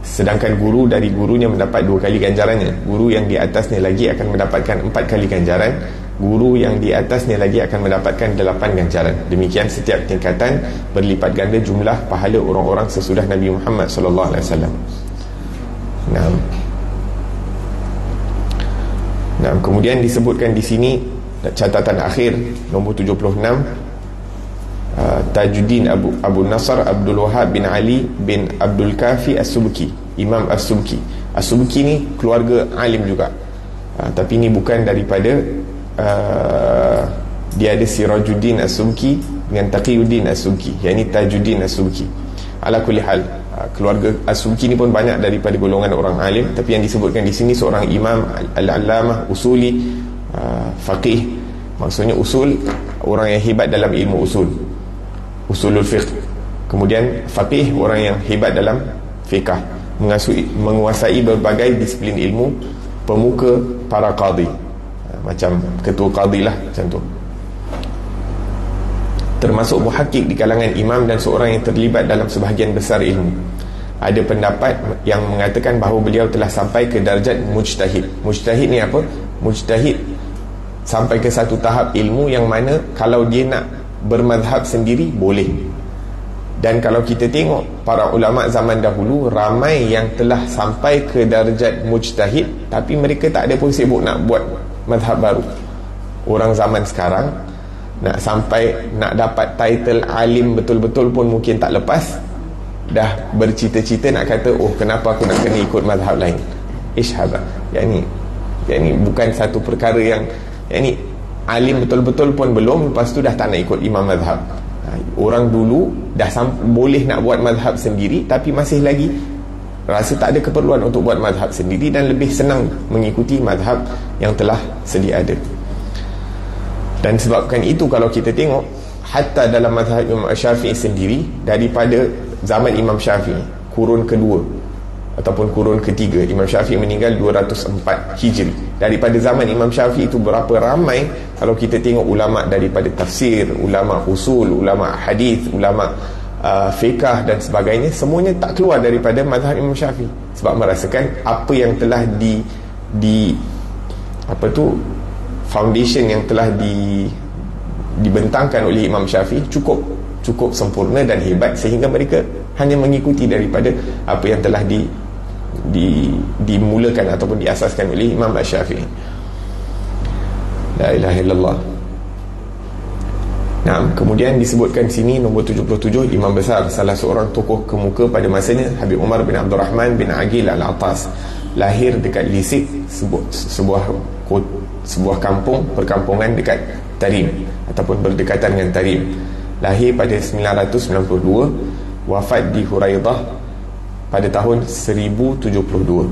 Sedangkan guru dari gurunya mendapat 2 kali ganjarannya. Guru yang di atasnya lagi akan mendapatkan 4 kali ganjaran. Guru yang di atasnya lagi akan mendapatkan 8 ganjaran. Demikian setiap tingkatan berlipat ganda jumlah pahala orang-orang sesudah Nabi Muhammad SAW. Nah, kemudian disebutkan di sini catatan akhir nombor 76, Tajuddin Abu Nasr Abdul Wahab bin Ali bin Abdul Kafi As-Subki, Imam As-Subki. As-Subki ni keluarga alim juga, tapi ni bukan daripada dia ada Sirajuddin As-Subki dengan Taqiyuddin As-Subki, yang ini Tajuddin As-Subki. Ala kulli hal, keluarga As-Subki ni pun banyak daripada golongan orang alim, tapi yang disebutkan di sini seorang imam al-allamah usuli, faqih. Maksudnya usul, orang yang hebat dalam ilmu usulul fiqh. Kemudian faqih, orang yang hebat dalam fiqh, menguasai berbagai disiplin ilmu, pemuka, para qadhi, macam ketua qadhi lah, macam tu. Termasuk muhakkik di kalangan imam dan seorang yang terlibat dalam sebahagian besar ilmu. Ada pendapat yang mengatakan bahawa beliau telah sampai ke darjat mujtahid. Mujtahid ni apa? Mujtahid sampai ke satu tahap ilmu yang mana kalau dia nak bermadhab sendiri boleh. Dan kalau kita tengok para ulama zaman dahulu, ramai yang telah sampai ke darjat mujtahid tapi mereka tak ada pun sibuk nak buat madhab baru. Orang zaman sekarang nak sampai nak dapat title alim betul-betul pun mungkin tak lepas, dah bercita-cita nak kata, oh kenapa aku nak kena ikut mazhab lain. Ishaba, yang ni bukan satu perkara yang ni alim betul-betul pun belum, lepas tu dah tak nak ikut imam mazhab. Orang dulu dah boleh nak buat mazhab sendiri, tapi masih lagi rasa tak ada keperluan untuk buat mazhab sendiri dan lebih senang mengikuti mazhab yang telah sedia ada. Dan sebabkan itu kalau kita tengok hatta dalam mazhab Imam Syafi'i sendiri, daripada zaman Imam Syafi'i kurun kedua ataupun kurun ketiga, Imam Syafi'i meninggal 204 Hijri. Daripada zaman Imam Syafi'i itu berapa ramai kalau kita tengok ulama daripada tafsir, ulama usul, ulama hadis, ulama fiqh dan sebagainya, semuanya tak keluar daripada mazhab Imam Syafi'i, sebab merasakan apa yang telah foundation yang telah dibentangkan oleh Imam Syafi'i cukup sempurna dan hebat, sehingga mereka hanya mengikuti daripada apa yang telah dimulakan ataupun diasaskan oleh Imam Syafi'i. La ilaha illallah. Nah, kemudian disebutkan sini nombor 77, imam besar, salah seorang tokoh kemuka pada masanya, Habib Umar bin Abdul Rahman bin Aqil Al-Attas, lahir dekat Lisik, sebuah kampung, perkampungan dekat Tarim ataupun berdekatan dengan Tarim. Lahir pada 992, wafat di Huraidah pada tahun 1072.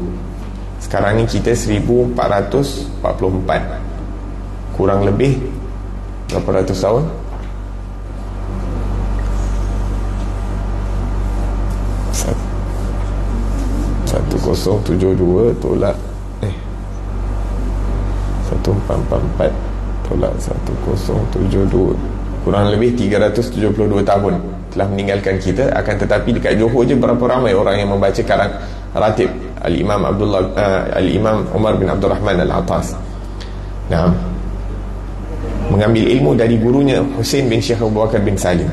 Sekarang ni kita 1444, kurang lebih berapa ratus tahun? 1072 tolak 1444 tolak 1072, kurang lebih 372 tahun telah meninggalkan kita. Akan tetapi dekat Johor je berapa ramai orang yang membaca Quran ratib Al-Imam Umar bin Abdul Rahman Al-Attas. Nah, mengambil ilmu dari gurunya Husain bin Syekh Abu Bakar bin Salim.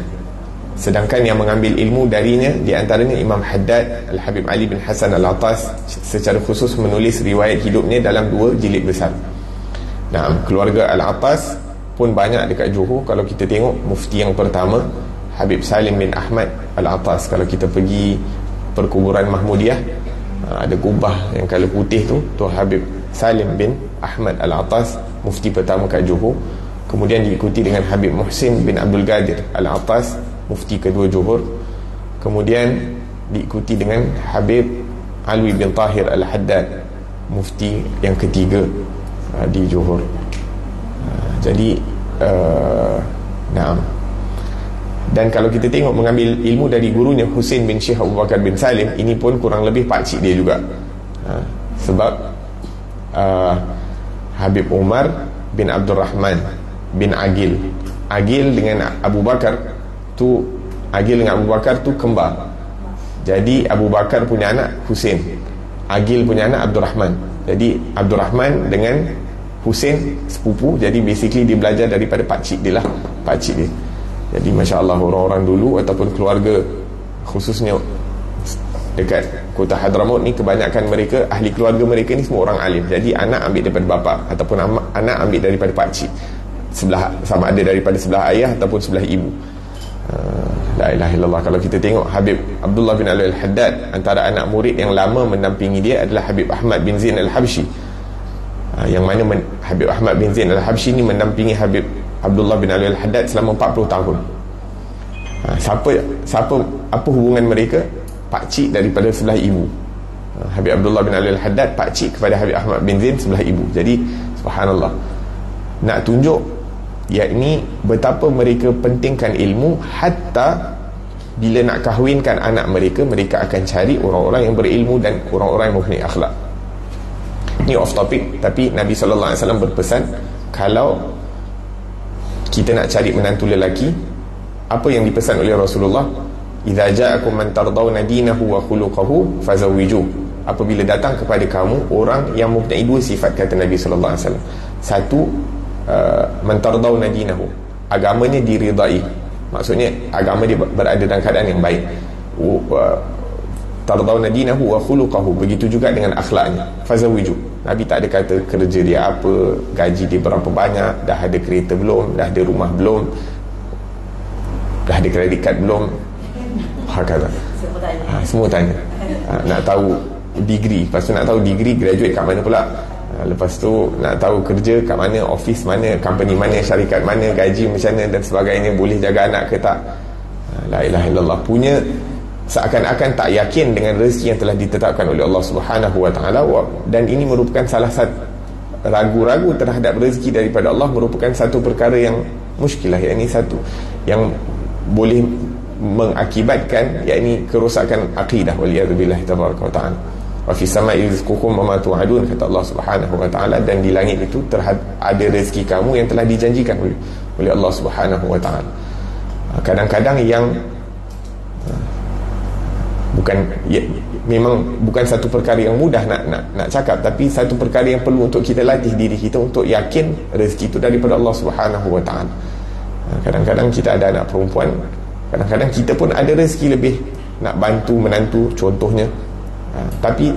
Sedangkan yang mengambil ilmu darinya di antaranya Imam Haddad Al-Habib Ali bin Hasan Al-Attas, secara khusus menulis riwayat hidupnya dalam 2 jilid besar. Nah, keluarga Al-Attas pun banyak dekat Johor. Kalau kita tengok mufti yang pertama Habib Salim bin Ahmad Al-Atas. Kalau kita pergi perkuburan Mahmudiyah, ada kubah yang kalau putih tu Habib Salim bin Ahmad Al-Atas, mufti pertama kat Johor. Kemudian diikuti dengan Habib Muhsin bin Abdul Qadir Al-Atas, mufti kedua Johor. Kemudian diikuti dengan Habib Alwi bin Tahir Al-Haddad, mufti yang ketiga di Johor. Jadi naam. Dan kalau kita tengok mengambil ilmu dari gurunya Husain bin Syekh Abu Bakar bin Salim, ini pun kurang lebih pakcik dia juga. Sebab Habib Umar bin Abdul Rahman bin Agil dengan Abu Bakar tu, Agil dengan Abu Bakar tu kembar. Jadi Abu Bakar punya anak Husain, Agil punya anak Abdul Rahman. Jadi Abdul Rahman dengan Husain sepupu. Jadi basically dia belajar daripada pakcik dia lah, pakcik dia. Jadi Masya Allah, orang-orang dulu ataupun keluarga khususnya dekat Kota Hadramaut ni, kebanyakan mereka, ahli keluarga mereka ni semua orang alim. Jadi anak ambil daripada bapa ataupun anak ambil daripada pakcik, sebelah, sama ada daripada sebelah ayah ataupun sebelah ibu. La ilaha illallah. Kalau kita tengok Habib Abdullah bin Ali Al-Haddad, antara anak murid yang lama mendampingi dia adalah Habib Ahmad bin Zain Al-Habsyi. Yang mana Habib Ahmad bin Zain Al-Habsyi ni mendampingi Habib Abdullah bin Ali Al-Haddad selama 40 tahun. Apa hubungan mereka? Pakcik daripada sebelah ibu. Habib Abdullah bin Ali Al-Haddad pakcik kepada Habib Ahmad bin Zain sebelah ibu. Jadi subhanallah, nak tunjuk yakni betapa mereka pentingkan ilmu. Hatta bila nak kahwinkan anak mereka, mereka akan cari orang-orang yang berilmu dan orang-orang yang mempunyai akhlak. Ini off topic, tapi Nabi SAW berpesan, kalau kita nak cari menantu lelaki, apa yang dipesan oleh Rasulullah, idza ja'akum man tardawna dinahu wa khuluquhu fazawwiju. Apabila datang kepada kamu orang yang mempunyai dua sifat, kata Nabi SAW. Satu, man tardawna dinahu, agamanya diridai, maksudnya agama dia berada dalam keadaan yang baik. Tardawna dinahu wa khuluquhu, begitu juga dengan akhlaknya. Fazawwiju. Nabi tak ada kata kerja dia apa, gaji dia berapa banyak, dah ada kereta belum, dah ada rumah belum, dah ada kredit kad belum. Kata semua tanya. Nak tahu degree, lepas tu nak tahu degree graduate kat mana pula, lepas tu nak tahu kerja kat mana, office mana, company mana, syarikat mana, gaji macam mana dan sebagainya, boleh jaga anak ke tak. La ilaha illallah. Punya seakan-akan tak yakin dengan rezeki yang telah ditetapkan oleh Allah Subhanahu wa taala. Dan ini merupakan salah satu, ragu-ragu terhadap rezeki daripada Allah merupakan satu perkara yang muskilah, yakni satu yang boleh mengakibatkan yakni kerosakan akidah, waliyadzubillah tabaraka wa taala. Wa fi samai rizqukum wa ma tu'adun, kata Allah Subhanahu wa taala, dan di langit itu ada rezeki kamu yang telah dijanjikan oleh Allah Subhanahu wa taala. Kadang-kadang yang memang bukan satu perkara yang mudah nak cakap, tapi satu perkara yang perlu untuk kita latih diri kita untuk yakin rezeki itu daripada Allah Subhanahu wa taala. Kadang-kadang kita ada anak perempuan, kadang-kadang kita pun ada rezeki lebih nak bantu menantu contohnya, tapi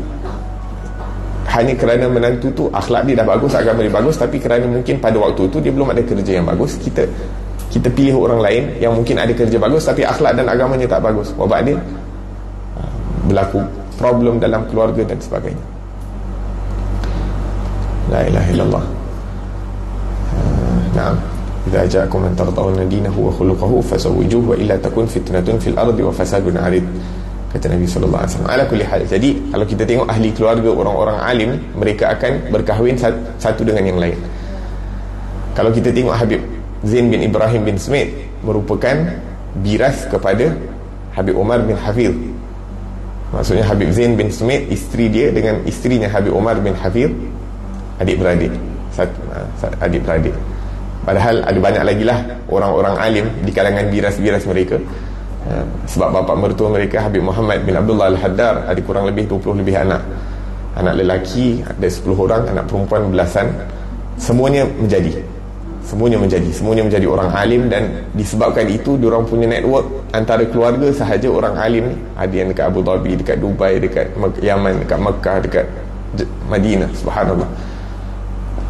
hanya kerana menantu tu akhlak dia dah bagus, agama dia bagus, tapi kerana mungkin pada waktu itu dia belum ada kerja yang bagus, kita pilih orang lain yang mungkin ada kerja bagus tapi akhlak dan agamanya tak bagus. Wabak dia berlaku problem dalam keluarga dan sebagainya. La ilaha illallah. Naam. Idza ja'akum man tardawna dinahu wa khuluquhu fasawwijuhu wa illa takun fitnatun fil ardi wa fasadun 'arid, kata Nabi sallallahu alaihi wasallam. Ala kulli hal, jadi kalau kita tengok ahli keluarga orang-orang alim, mereka akan berkahwin satu dengan yang lain. Kalau kita tengok Habib Zain bin Ibrahim bin Smith, merupakan biras kepada Habib Umar bin Hafiz. Maksudnya Habib Zain bin Smith, isteri dia dengan isterinya Habib Umar bin Hafiz adik-beradik, adik-beradik. Padahal ada banyak lagi lah orang-orang alim di kalangan biras-biras mereka. Sebab bapa mertua mereka Habib Muhammad bin Abdullah Al-Haddar ada kurang lebih 20 lebih anak. Anak lelaki ada 10 orang, anak perempuan belasan. Semuanya menjadi orang alim, dan disebabkan itu diorang punya network antara keluarga sahaja orang alim ni. Ada yang dekat Abu Dhabi, dekat Dubai, dekat Yaman, dekat Mekah, dekat Madinah. Subhanallah.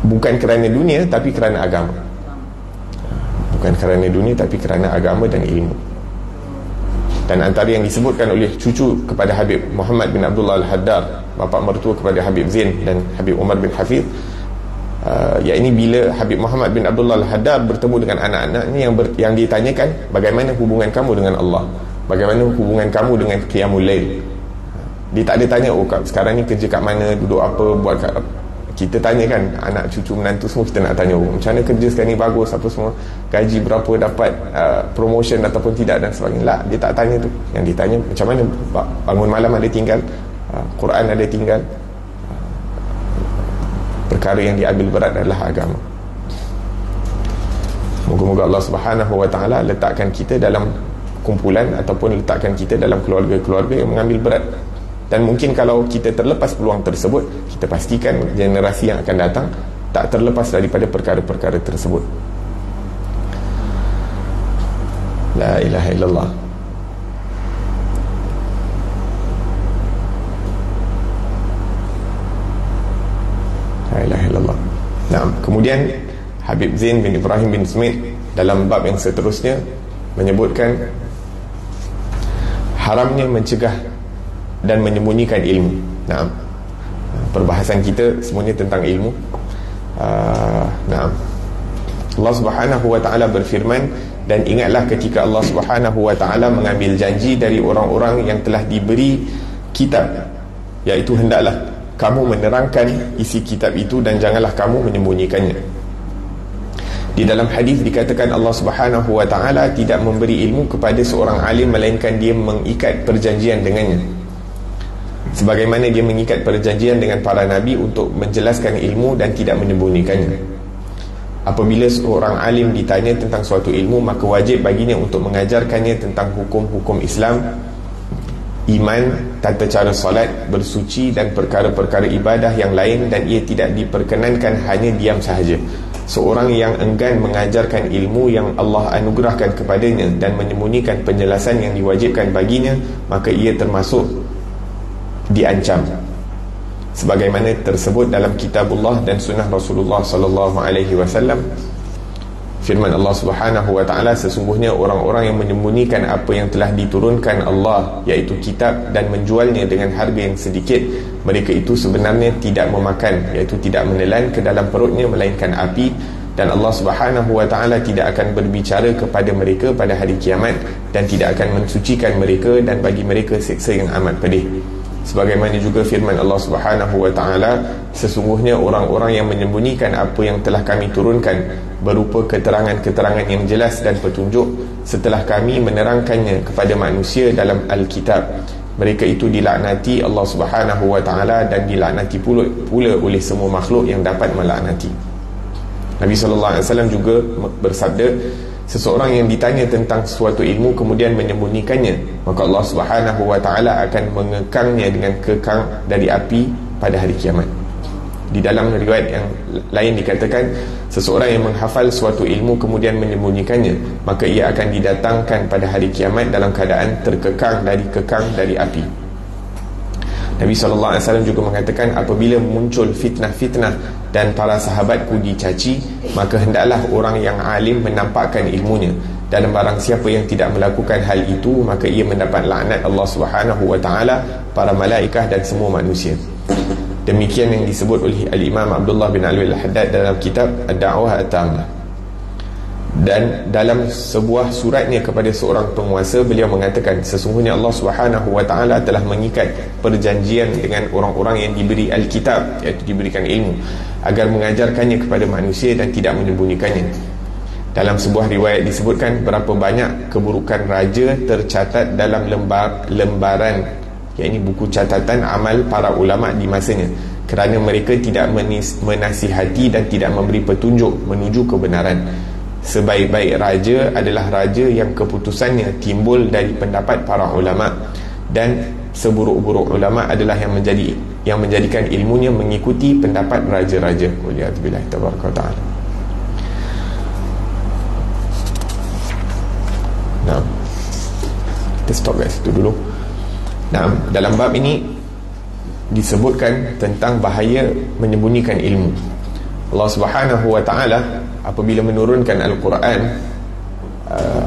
Bukan kerana dunia tapi kerana agama. bukan kerana dunia tapi kerana agama dan ilmu. Dan antara yang disebutkan oleh cucu kepada Habib Muhammad bin Abdullah Al-Haddad, bapa mertua kepada Habib Zain dan Habib Umar bin Hafiz, iaitu bila Habib Muhammad bin Abdullah Al-Haddad bertemu dengan anak-anaknya yang ditanyakan, bagaimana hubungan kamu dengan Allah, bagaimana hubungan kamu dengan Qiyamul Lail. Dia tak ada tanya, oh sekarang ni kerja kat mana, duduk apa, buat kat apa. Kita tanya kan, anak cucu menantu semua kita nak tanya, oh macam mana kerja sekarang ni, bagus apa semua, gaji berapa, dapat promotion ataupun tidak dan sebagainya. Lah, dia tak tanya tu. Yang ditanya macam mana bangun malam ada tinggal, Quran ada tinggal. Perkara yang diambil berat adalah agama. Moga-moga Allah Subhanahu Wa Taala letakkan kita dalam kumpulan ataupun letakkan kita dalam keluarga-keluarga yang mengambil berat. Dan mungkin kalau kita terlepas peluang tersebut, kita pastikan generasi yang akan datang tak terlepas daripada perkara-perkara tersebut. La ilaha illallah. La ilaha illallah. Nah, kemudian Habib Zain bin Ibrahim bin Smith dalam bab yang seterusnya menyebutkan haramnya mencegah dan menyembunyikan ilmu. Nah, perbahasan kita semuanya tentang ilmu. Nah, Allah Subhanahu Wa Taala berfirman, dan ingatlah ketika Allah Subhanahu Wa Taala mengambil janji dari orang-orang yang telah diberi kitab, iaitu hendaklah kamu menerangkan isi kitab itu dan janganlah kamu menyembunyikannya. Di dalam hadis dikatakan Allah Subhanahu Wa Taala tidak memberi ilmu kepada seorang alim melainkan dia mengikat perjanjian dengannya, sebagaimana dia mengikat perjanjian dengan para nabi untuk menjelaskan ilmu dan tidak menyembunyikannya. Apabila seorang alim ditanya tentang suatu ilmu, maka wajib baginya untuk mengajarkannya tentang hukum-hukum Islam, iman, tata cara solat, bersuci dan perkara-perkara ibadah yang lain, dan ia tidak diperkenankan hanya diam sahaja. Seorang yang enggan mengajarkan ilmu yang Allah anugerahkan kepadanya dan menyembunyikan penjelasan yang diwajibkan baginya, maka ia termasuk diancam, sebagaimana tersebut dalam kitabullah dan sunnah Rasulullah sallallahu alaihi wasallam. Firman Allah Subhanahu Wa Taala, sesungguhnya orang-orang yang menyembunyikan apa yang telah diturunkan Allah, iaitu kitab, dan menjualnya dengan harga yang sedikit, mereka itu sebenarnya tidak memakan, iaitu tidak menelan ke dalam perutnya melainkan api, dan Allah Subhanahu Wa Taala tidak akan berbicara kepada mereka pada hari kiamat dan tidak akan mensucikan mereka, dan bagi mereka siksa yang amat pedih. Sebagaimana juga firman Allah Subhanahu Wa Taala, sesungguhnya orang-orang yang menyembunyikan apa yang telah kami turunkan berupa keterangan-keterangan yang jelas dan petunjuk setelah kami menerangkannya kepada manusia dalam Alkitab, mereka itu dilaknati Allah Subhanahu Wa Taala dan dilaknati pula oleh semua makhluk yang dapat melaknati. Nabi SAW juga bersabda, seseorang yang ditanya tentang suatu ilmu kemudian menyembunyikannya, maka Allah Subhanahu Wa Taala akan mengekangnya dengan kekang dari api pada hari kiamat. Di dalam riwayat yang lain dikatakan, seseorang yang menghafal suatu ilmu kemudian menyembunyikannya, maka ia akan didatangkan pada hari kiamat dalam keadaan terkekang dari api. Nabi SAW juga mengatakan, apabila muncul fitnah-fitnah dan para sahabatku dicaci, maka hendaklah orang yang alim menampakkan ilmunya, dan barang siapa yang tidak melakukan hal itu, maka ia mendapat laknat Allah Subhanahu Wa Taala, para malaikat dan semua manusia. Demikian yang disebut oleh Al-Imam Abdullah bin Alwi Al-Haddad dalam kitab Ad-Da'wah At-Tammah. Dan dalam sebuah suratnya kepada seorang penguasa, beliau mengatakan, sesungguhnya Allah Subhanahu Wa Taala telah mengikat perjanjian dengan orang-orang yang diberi Alkitab, iaitu diberikan ilmu, agar mengajarkannya kepada manusia dan tidak menyembunyikannya. Dalam sebuah riwayat disebutkan berapa banyak keburukan raja tercatat dalam lembaran, iaitu buku catatan amal para ulama di masanya, kerana mereka tidak menasihati dan tidak memberi petunjuk menuju kebenaran. Sebaik-baik raja adalah raja yang keputusannya timbul dari pendapat para ulama, dan seburuk-buruk ulama adalah yang menjadikan ilmunya mengikuti pendapat raja-raja. Waliyadzubillah tabaraka ta'ala. Nah, kita stop guys, itu dulu. Nah, dalam bab ini disebutkan tentang bahaya menyembunyikan ilmu. Allah Subhanahu Wa Taala apabila menurunkan Al-Quran,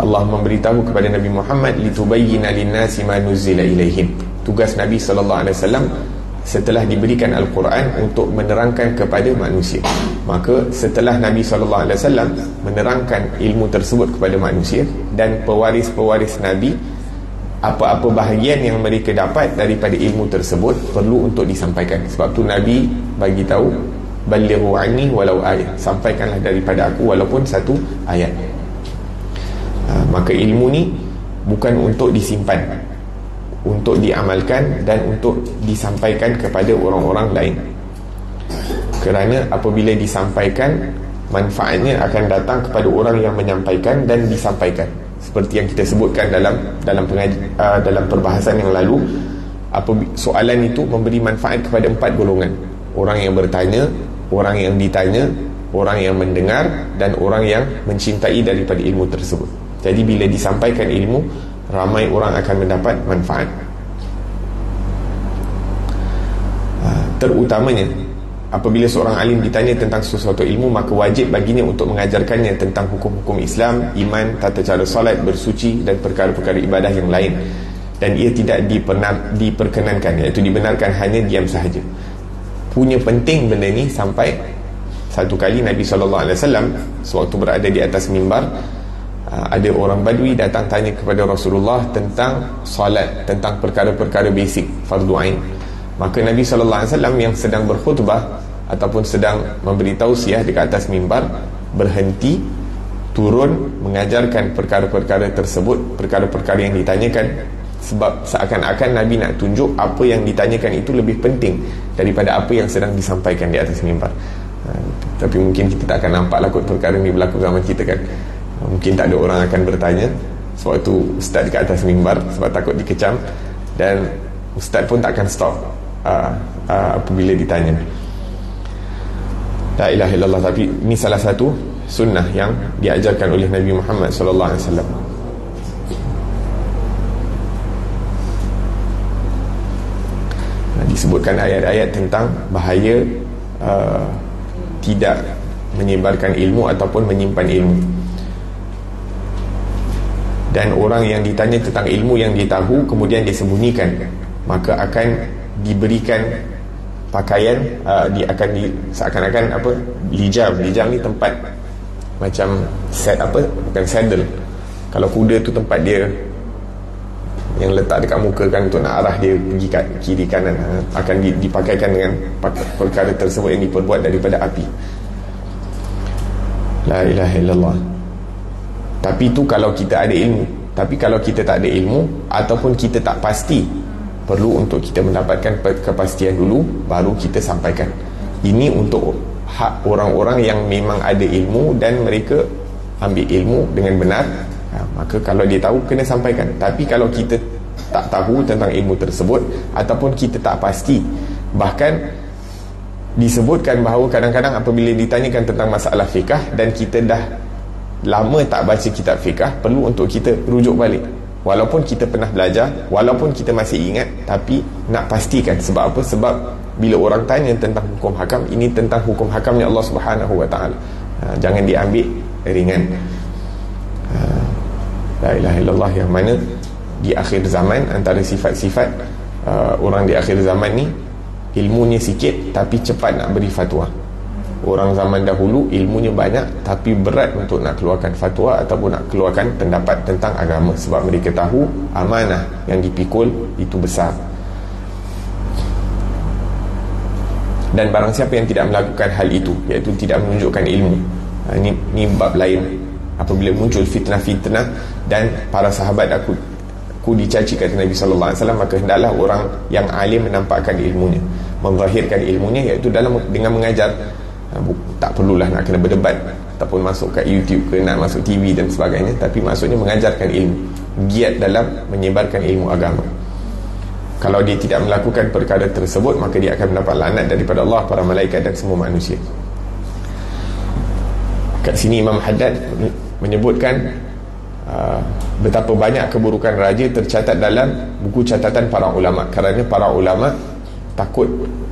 Allah memberitahu kepada Nabi Muhammad litubayyina linnasi ma nuzila ilaihim. Tugas Nabi sallallahu alaihi wasallam setelah diberikan Al-Quran untuk menerangkan kepada manusia. Maka setelah Nabi SAW menerangkan ilmu tersebut kepada manusia, dan pewaris-pewaris Nabi, apa-apa bahagian yang mereka dapat daripada ilmu tersebut perlu untuk disampaikan. Sebab tu Nabi bagi tahu, balighu anni walau ayat, sampaikanlah daripada aku walaupun satu ayat. Maka ilmu ni bukan untuk disimpan, untuk diamalkan dan untuk disampaikan kepada orang-orang lain. Kerana apabila disampaikan, manfaatnya akan datang kepada orang yang menyampaikan dan disampaikan. Seperti yang kita sebutkan dalam perbahasan yang lalu, soalan itu memberi manfaat kepada 4 golongan: orang yang bertanya, orang yang ditanya, orang yang mendengar, dan orang yang mencintai daripada ilmu tersebut. Jadi bila disampaikan ilmu, ramai orang akan mendapat manfaat. Terutamanya apabila seorang alim ditanya tentang sesuatu ilmu, maka wajib baginya untuk mengajarkannya tentang hukum-hukum Islam, iman, tata cara solat, bersuci dan perkara-perkara ibadah yang lain. Dan ia tidak diperkenankan, iaitu dibenarkan hanya diam sahaja. Punya penting benda ni sampai satu kali Nabi SAW sewaktu berada di atas mimbar, ada orang Badui datang tanya kepada Rasulullah tentang solat, tentang perkara-perkara basic fardu ain. Maka Nabi SAW yang sedang berkhutbah ataupun sedang memberi tausiah dekat atas mimbar, berhenti, turun, mengajarkan perkara-perkara tersebut, perkara-perkara yang ditanyakan. Sebab seakan-akan Nabi nak tunjuk apa yang ditanyakan itu lebih penting daripada apa yang sedang disampaikan di atas mimbar. Tapi mungkin kita tak akan nampak lah kot perkara ni berlaku zaman kita kan. Mungkin tak ada orang akan bertanya sewaktu ustaz dekat atas mimbar, sebab takut dikecam, dan ustaz pun tak akan stop apabila ditanya. La ilaha illallah. Tapi ini salah satu sunnah yang diajarkan oleh Nabi Muhammad SAW. Disebutkan ayat-ayat tentang bahaya tidak menyebarkan ilmu ataupun menyimpan ilmu. Dan orang yang ditanya tentang ilmu yang dia tahu kemudian dia sembunyikan, maka akan diberikan pakaian, seakan-akan lijam ni tempat macam bukan saddle. Kalau kuda tu tempat dia yang letak dekat muka kan, untuk nak arah dia pergi kat kiri kanan, akan dipakaikan dengan perkara tersebut yang diperbuat daripada api. La ilaha illallah. Tapi itu kalau kita ada ilmu. Tapi kalau kita tak ada ilmu ataupun kita tak pasti, perlu untuk kita mendapatkan kepastian dulu, baru kita sampaikan. Ini untuk hak orang-orang yang memang ada ilmu dan mereka ambil ilmu dengan benar. Maka kalau dia tahu, kena sampaikan. Tapi kalau kita tak tahu tentang ilmu tersebut ataupun kita tak pasti, bahkan disebutkan bahawa kadang-kadang apabila ditanyakan tentang masalah fiqah dan kita dah lama tak baca kitab fiqah, perlu untuk kita rujuk balik. Walaupun kita pernah belajar, walaupun kita masih ingat, tapi nak pastikan. Sebab apa? Sebab bila orang tanya tentang hukum hakam, ini tentang hukum hakamnya Allah Subhanahu Wa Taala. Jangan diambil ringan. La ilaha illallah, yang mana di akhir zaman, antara sifat-sifat orang di akhir zaman ni, ilmunya sikit tapi cepat nak beri fatwa. Orang zaman dahulu ilmunya banyak tapi berat untuk nak keluarkan fatwa ataupun nak keluarkan pendapat tentang agama, sebab mereka tahu amanah yang dipikul itu besar. Dan barang siapa yang tidak melakukan hal itu, iaitu tidak menunjukkan ilmu, ini bab lain. Apabila muncul fitnah-fitnah dan para sahabat aku dicaci kata Nabi SAW, maka hendaklah orang yang alim menampakkan ilmunya, menzahirkan ilmunya, iaitu dengan mengajar. Tak perlulah nak kena berdebat ataupun masuk kat YouTube ke nak masuk TV dan sebagainya, tapi maksudnya mengajarkan ilmu, giat dalam menyebarkan ilmu agama. Kalau dia tidak melakukan perkara tersebut, maka dia akan mendapat laknat daripada Allah, para malaikat dan semua manusia. Kat sini Imam Haddad menyebutkan betapa banyak keburukan raja tercatat dalam buku catatan para ulama, kerana para ulama takut,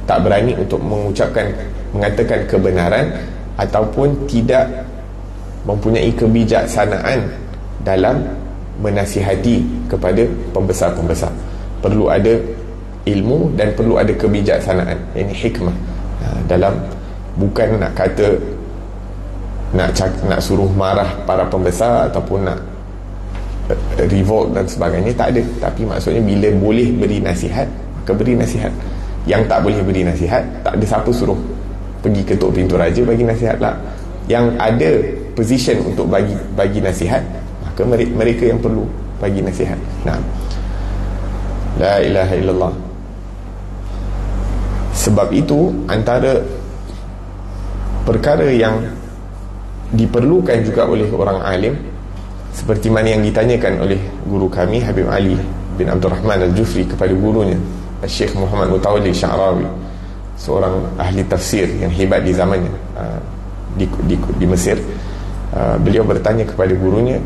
tak berani untuk mengatakan kebenaran ataupun tidak mempunyai kebijaksanaan dalam menasihati kepada pembesar-pembesar. Perlu ada ilmu dan perlu ada kebijaksanaan, ini hikmah dalam, bukan nak kata nak suruh marah para pembesar ataupun nak revolt dan sebagainya, tak ada. Tapi maksudnya bila boleh beri nasihat, maka beri nasihat. Yang tak boleh beri nasihat, tak ada siapa suruh pergi ketuk pintu raja bagi nasihat lah. Yang ada position untuk bagi nasihat, maka mereka yang perlu bagi nasihat. Nah, la ilaha illallah. Sebab itu antara perkara yang diperlukan juga oleh orang alim, seperti mana yang ditanyakan oleh guru kami Habib Ali bin Abdul Rahman Al-Jufri kepada gurunya Syekh Muhammad Mutawalli Sya'rawi, seorang ahli tafsir yang hebat di zamannya di Mesir. Beliau bertanya kepada gurunya,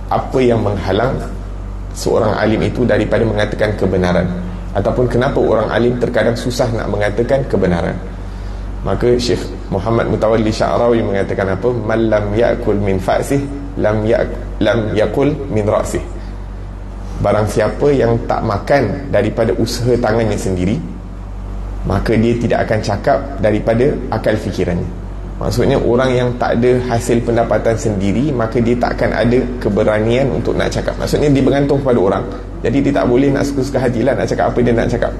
apa yang menghalang seorang alim itu daripada mengatakan kebenaran, ataupun kenapa orang alim terkadang susah nak mengatakan kebenaran. Maka Syekh Muhammad Mutawalli Sya'rawi mengatakan apa? Man lam ya'kul min fa'sih lam yakul min ra'sih. Barang siapa yang tak makan daripada usaha tangannya sendiri, maka dia tidak akan cakap daripada akal fikirannya. Maksudnya orang yang tak ada hasil pendapatan sendiri, maka dia tak akan ada keberanian untuk nak cakap. Maksudnya dia bergantung kepada orang. Jadi dia tak boleh nak suka-suka hatilah nak cakap apa dia nak cakap.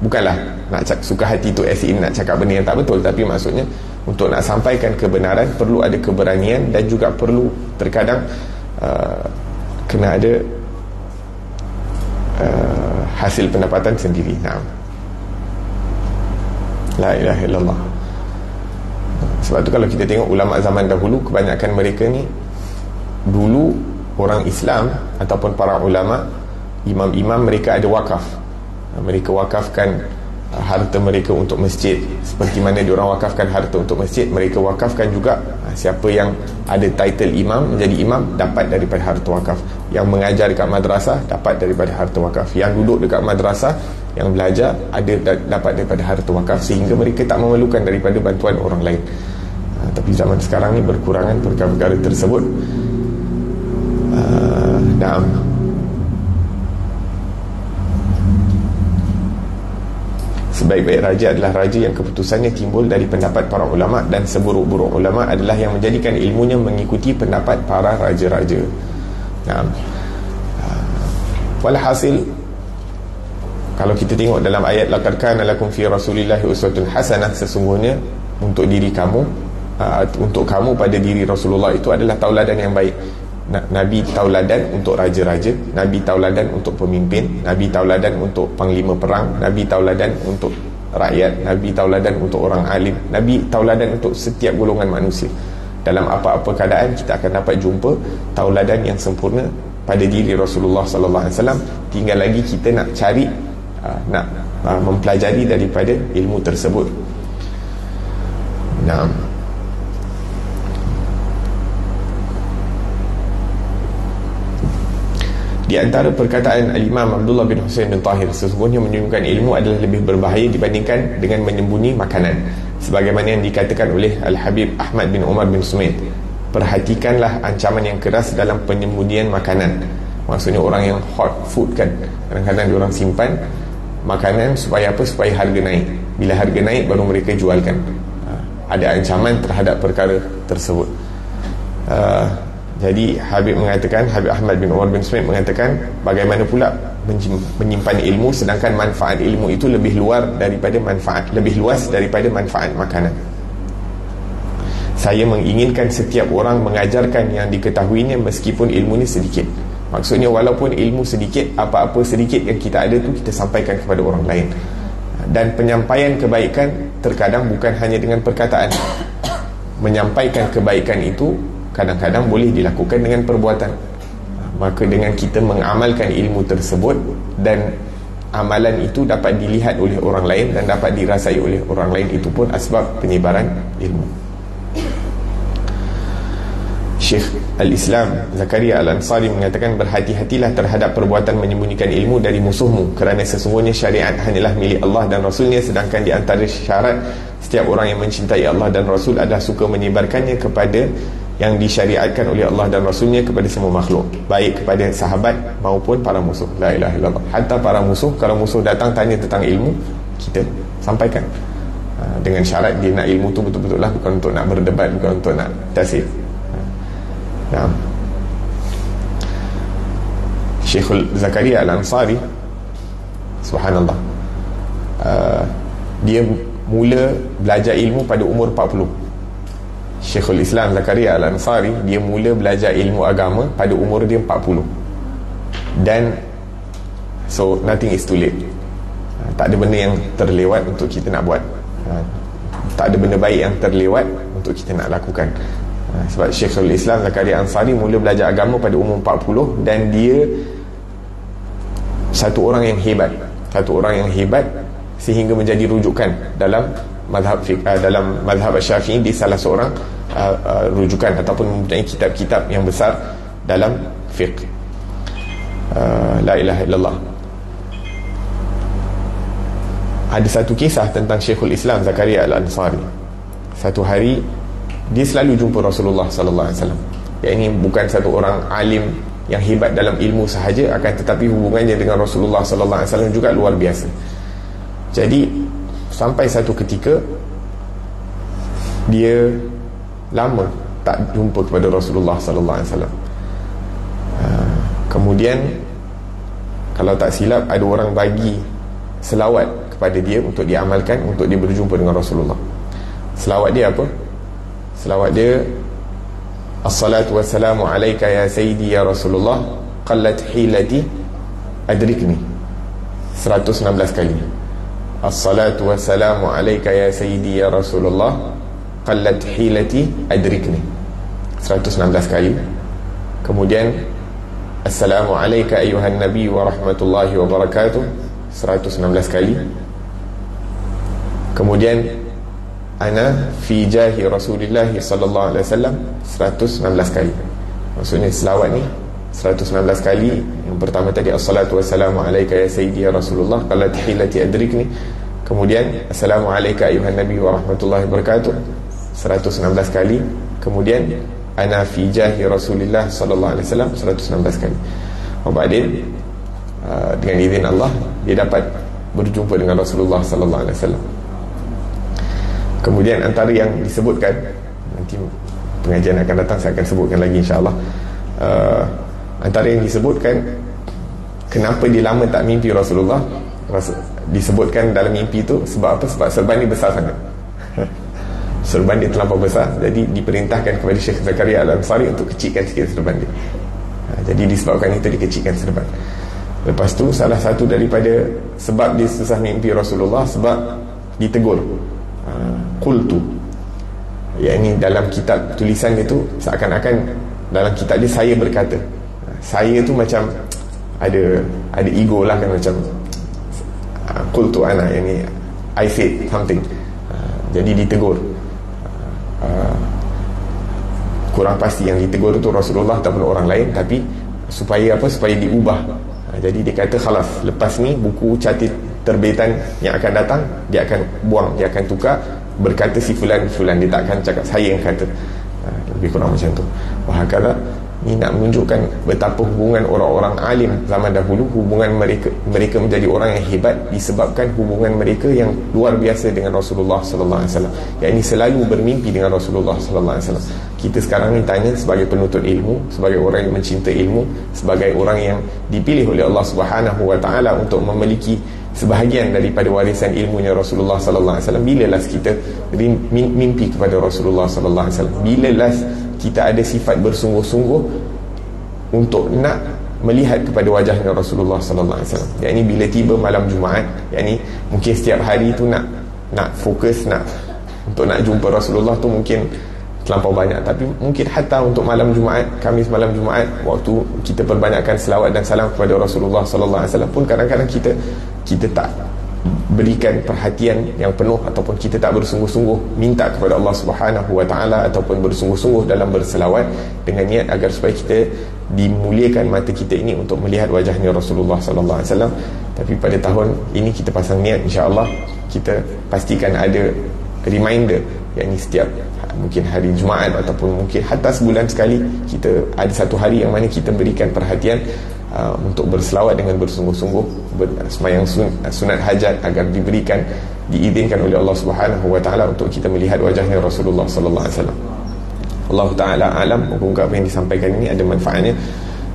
Bukanlah nak suka hati tu as in nak cakap benda yang tak betul, tapi maksudnya untuk nak sampaikan kebenaran perlu ada keberanian, dan juga perlu terkadang kena ada hasil pendapatan sendiri. Nah, la ilaha illallah. Sebab tu kalau kita tengok ulama zaman dahulu, kebanyakan mereka ni dulu orang Islam ataupun para ulama, imam-imam, mereka ada wakaf. Mereka wakafkan harta mereka untuk masjid. Seperti mana diorang wakafkan harta untuk masjid, mereka wakafkan juga siapa yang ada title imam, menjadi imam, dapat daripada harta wakaf. Yang mengajar dekat madrasah, dapat daripada harta wakaf. Yang duduk dekat madrasah, yang belajar, ada dapat daripada harta wakaf. Sehingga mereka tak memerlukan daripada bantuan orang lain. Tapi zaman sekarang ni berkurangan perkara-perkara tersebut. Sebaik-baik raja adalah raja yang keputusannya timbul dari pendapat para ulama, dan seburuk-buruk ulama adalah yang menjadikan ilmunya mengikuti pendapat para raja-raja. Walhasil, kalau kita tengok dalam ayat laqad kana lakum fi rasulillahi uswatun hasanah, sesungguhnya untuk diri kamu, untuk kamu pada diri Rasulullah itu adalah tauladan yang baik. Nabi tauladan untuk raja-raja, Nabi tauladan untuk pemimpin, Nabi tauladan untuk panglima perang, Nabi tauladan untuk rakyat, Nabi tauladan untuk orang alim, Nabi tauladan untuk setiap golongan manusia. Dalam apa-apa keadaan kita akan dapat jumpa tauladan yang sempurna pada diri Rasulullah sallallahu alaihi wasallam. Tinggal lagi kita nak cari, nak mempelajari daripada ilmu tersebut. Di antara perkataan Al-Imam Abdullah bin Husain bin Tahir, sesungguhnya menyembunyikan ilmu adalah lebih berbahaya dibandingkan dengan menyembunyi makanan. Sebagaimana yang dikatakan oleh Al-Habib Ahmad bin Umar bin Sumaid, perhatikanlah ancaman yang keras dalam penyembunyian makanan. Maksudnya orang yang hot food kan, kadang-kadang diorang simpan makanan supaya apa? Supaya harga naik. Bila harga naik baru mereka jualkan. Ada ancaman terhadap perkara tersebut. Jadi Habib Ahmad bin Umar bin Sumaid mengatakan, bagaimana pula menyimpan ilmu sedangkan manfaat ilmu itu lebih luas daripada manfaat makanan. Saya menginginkan setiap orang mengajarkan yang diketahuinya meskipun ilmunya sedikit. Maksudnya walaupun ilmu sedikit, apa-apa sedikit yang kita ada tu kita sampaikan kepada orang lain. Dan penyampaian kebaikan terkadang bukan hanya dengan perkataan. Menyampaikan kebaikan itu kadang-kadang boleh dilakukan dengan perbuatan. Maka dengan kita mengamalkan ilmu tersebut, dan amalan itu dapat dilihat oleh orang lain dan dapat dirasai oleh orang lain, itu pun asbab penyebaran ilmu. Syekh Al-Islam Zakaria Al-Ansari mengatakan, berhati-hatilah terhadap perbuatan menyembunyikan ilmu dari musuhmu, kerana sesungguhnya syariat hanyalah milik Allah dan Rasulnya, sedangkan di antara syarat setiap orang yang mencintai Allah dan Rasul adalah suka menyebarkannya kepada yang disyariatkan oleh Allah dan Rasulnya kepada semua makhluk, baik kepada sahabat maupun para musuh. La ilaha illallah. Hatta para musuh, kalau musuh datang tanya tentang ilmu, kita sampaikan, dengan syarat dia nak ilmu tu betul-betul lah, bukan untuk nak berdebat, bukan untuk nak tasif. Nah, Syekhul Zakaria Al-Ansari, subhanallah, dia mula belajar ilmu pada umur 40. Syekhul Islam Zakaria Al-Ansari, dia mula belajar ilmu agama pada umur dia 40. Dan so nothing is too late. Tak ada benda yang terlewat untuk kita nak buat. Tak ada benda baik yang terlewat untuk kita nak lakukan. Sebab Syekhul Islam Zakaria Al-Ansari mula belajar agama pada umur 40, dan dia satu orang yang hebat sehingga menjadi rujukan dalam mazhab dalam mazhab Syafi'i. Di salah seorang rujukan ataupun mempunyai kitab-kitab yang besar dalam fiqh. La ilaha illallah. Ada satu kisah tentang Syekhul Islam Zakaria Al-Ansari. Satu hari dia selalu jumpa Rasulullah sallallahu alaihi wasallam. Ini bukan satu orang alim yang hebat dalam ilmu sahaja, akan tetapi hubungannya dengan Rasulullah sallallahu alaihi wasallam juga luar biasa. Jadi sampai satu ketika dia lama tak jumpa kepada Rasulullah sallallahu alaihi wasallam. Kemudian kalau tak silap ada orang bagi selawat kepada dia untuk diamalkan, untuk dia berjumpa dengan Rasulullah. Selawat dia apa? Selawat dia, Assalatu wassalamu alaika ya sayyidi ya Rasulullah, qallat hilati adrikni, 116 kali. Assalatu wassalamu alaika ya sayyidi ya Rasulullah, qallat hilati adrikni, 116 kali. Kemudian Assalamu alaika ayuhan nabi wa rahmatullahi wa barakatuh, 116 kali. Kemudian ana fi jahi Rasulillah sallallahu alaihi wasallam, 116 kali. Maksudnya selawat ni 116 kali. Yang pertama tadi assalatu wassalamu alaika ya sayyidi ya Rasulullah, qallat hilati adrikni. Kemudian assalamu alaika ayuhan nabi wa rahmatullahi wa barakatuh, 116 kali. Kemudian ana fi jahi Rasulillah sallallahu alaihi wasallam, 116 kali. Wabadin dengan izin Allah dia dapat berjumpa dengan Rasulullah sallallahu alaihi wasallam. Kemudian antara yang disebutkan, nanti pengajian akan datang saya akan sebutkan lagi insya-Allah. Antara yang disebutkan kenapa dia lama tak mimpi Rasulullah, disebutkan dalam mimpi itu sebab apa? Sebab serban dia besar sangat. Serban dia terlampau besar, jadi diperintahkan kepada Syekh Zakaria Al-Ansari untuk kecilkan sikit serban dia. Jadi disebabkan itu dikecilkan serban. Lepas tu salah satu daripada sebab dia susah mimpi Rasulullah sebab ditegur. Qultu, yakni dalam kitab tulisan dia tu seakan-akan dalam kitab dia saya berkata. Saya tu macam ada ego lah kan, macam qultu ana, yakni I said something. Jadi ditegur. Kurang pasti yang ditegur itu Rasulullah ataupun orang lain, tapi supaya apa? Supaya diubah. Jadi dia kata khalas, lepas ni buku catat terbitan yang akan datang dia akan buang, dia akan tukar, berkata si fulan, dia tak akan cakap saya yang kata. Lebih kurang macam tu. Bahakala ni nak menunjukkan betapa hubungan orang-orang alim zaman dahulu, hubungan mereka menjadi orang yang hebat disebabkan hubungan mereka yang luar biasa dengan Rasulullah sallallahu alaihi wasallam. Yang ini selalu bermimpi dengan Rasulullah sallallahu alaihi wasallam. Kita sekarang ni tanya sebagai penuntut ilmu, sebagai orang yang mencinta ilmu, sebagai orang yang dipilih oleh Allah Subhanahu wa taala untuk memiliki sebahagian daripada warisan ilmunya Rasulullah sallallahu alaihi wasallam, bila last kita mimpi kepada Rasulullah sallallahu alaihi wasallam? Bila last kita ada sifat bersungguh-sungguh untuk nak melihat kepada wajahnya Rasulullah sallallahu alaihi wasallam? Yakni bila tiba malam Jumaat, yakni mungkin setiap hari tu nak fokus untuk nak jumpa Rasulullah tu mungkin terlampau banyak, tapi mungkin hatta untuk malam Jumaat, Khamis malam Jumaat, waktu kita perbanyakkan selawat dan salam kepada Rasulullah sallallahu alaihi wasallam pun kadang-kadang kita tak berikan perhatian yang penuh, ataupun kita tak bersungguh-sungguh minta kepada Allah Subhanahu wa taala, ataupun bersungguh-sungguh dalam berselawat dengan niat agar supaya kita dimuliakan mata kita ini untuk melihat wajahnya Rasulullah sallallahu alaihi wasallam. Tapi pada tahun ini kita pasang niat, insya-Allah kita pastikan ada reminder yakni setiap mungkin hari Jumaat ataupun mungkin hatta sebulan sekali, kita ada satu hari yang mana kita berikan perhatian untuk berselawat dengan bersungguh-sungguh, sembahyang sunat hajat agar diizinkan oleh Allah Subhanahu wa taala untuk kita melihat wajahnya Rasulullah sallallahu alaihi wasallam. Allah taala alam. Moga-moga apa yang disampaikan ini ada manfaatnya,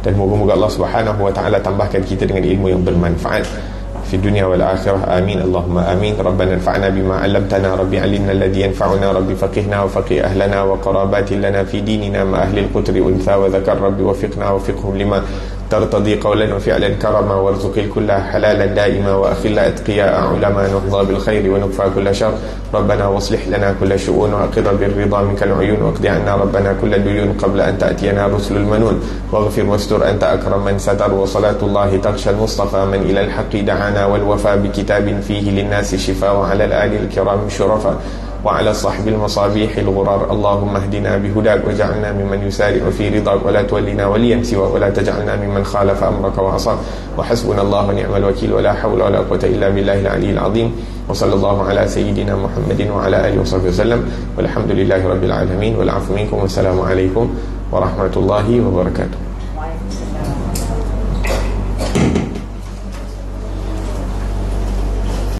dan moga-moga Allah Subhanahu wa taala tambahkan kita dengan ilmu yang bermanfaat في الدنيا والآخرة. آمين اللهم آمين. ربنا انفعنا بما علمتنا، ربي علمنا الذي ينفعنا، ربي فقهنا وفقه أهلنا وقرابات لنا في ديننا مع أهل القتر أنثى وذكر، ربي وفقنا وفقهم لما ترتضي قولا وفعلا كرما، وارزق الكل حلالا دائما، وأخل أتقياء علما، نحظى بالخير ونكفى كل شر. ربنا واصلح لنا كل شؤون، وأقر بالرضا منك العيون، واقض عنا ربنا كل ديون قبل أن تأتينا رسل المنون، واغفر واستر أنت أكرم من ستر، وصلاة الله تغشى المصطفى من إلى الحق دعانا، والوفاء بكتاب فيه للناس شفاء، وعلى الآل الكرام الشرفاء، وعلى صحب المصابيح الغرار. اللهم اهدنا بهداك، وجعلنا ممن يسارع في رضاك، ولا تولنا وليا سواك، ولا تجعلنا ممن خالف أمرك وعصاك. وحسبنا الله ونعم الوكيل، ولا حول ولا قوة إلا بالله العلي العظيم. وصلى الله على سيدنا محمد وعلى آله وصحبه وسلم، والحمد لله رب العالمين، والعفو منكم، والسلام عليكم ورحمة الله وبركاته.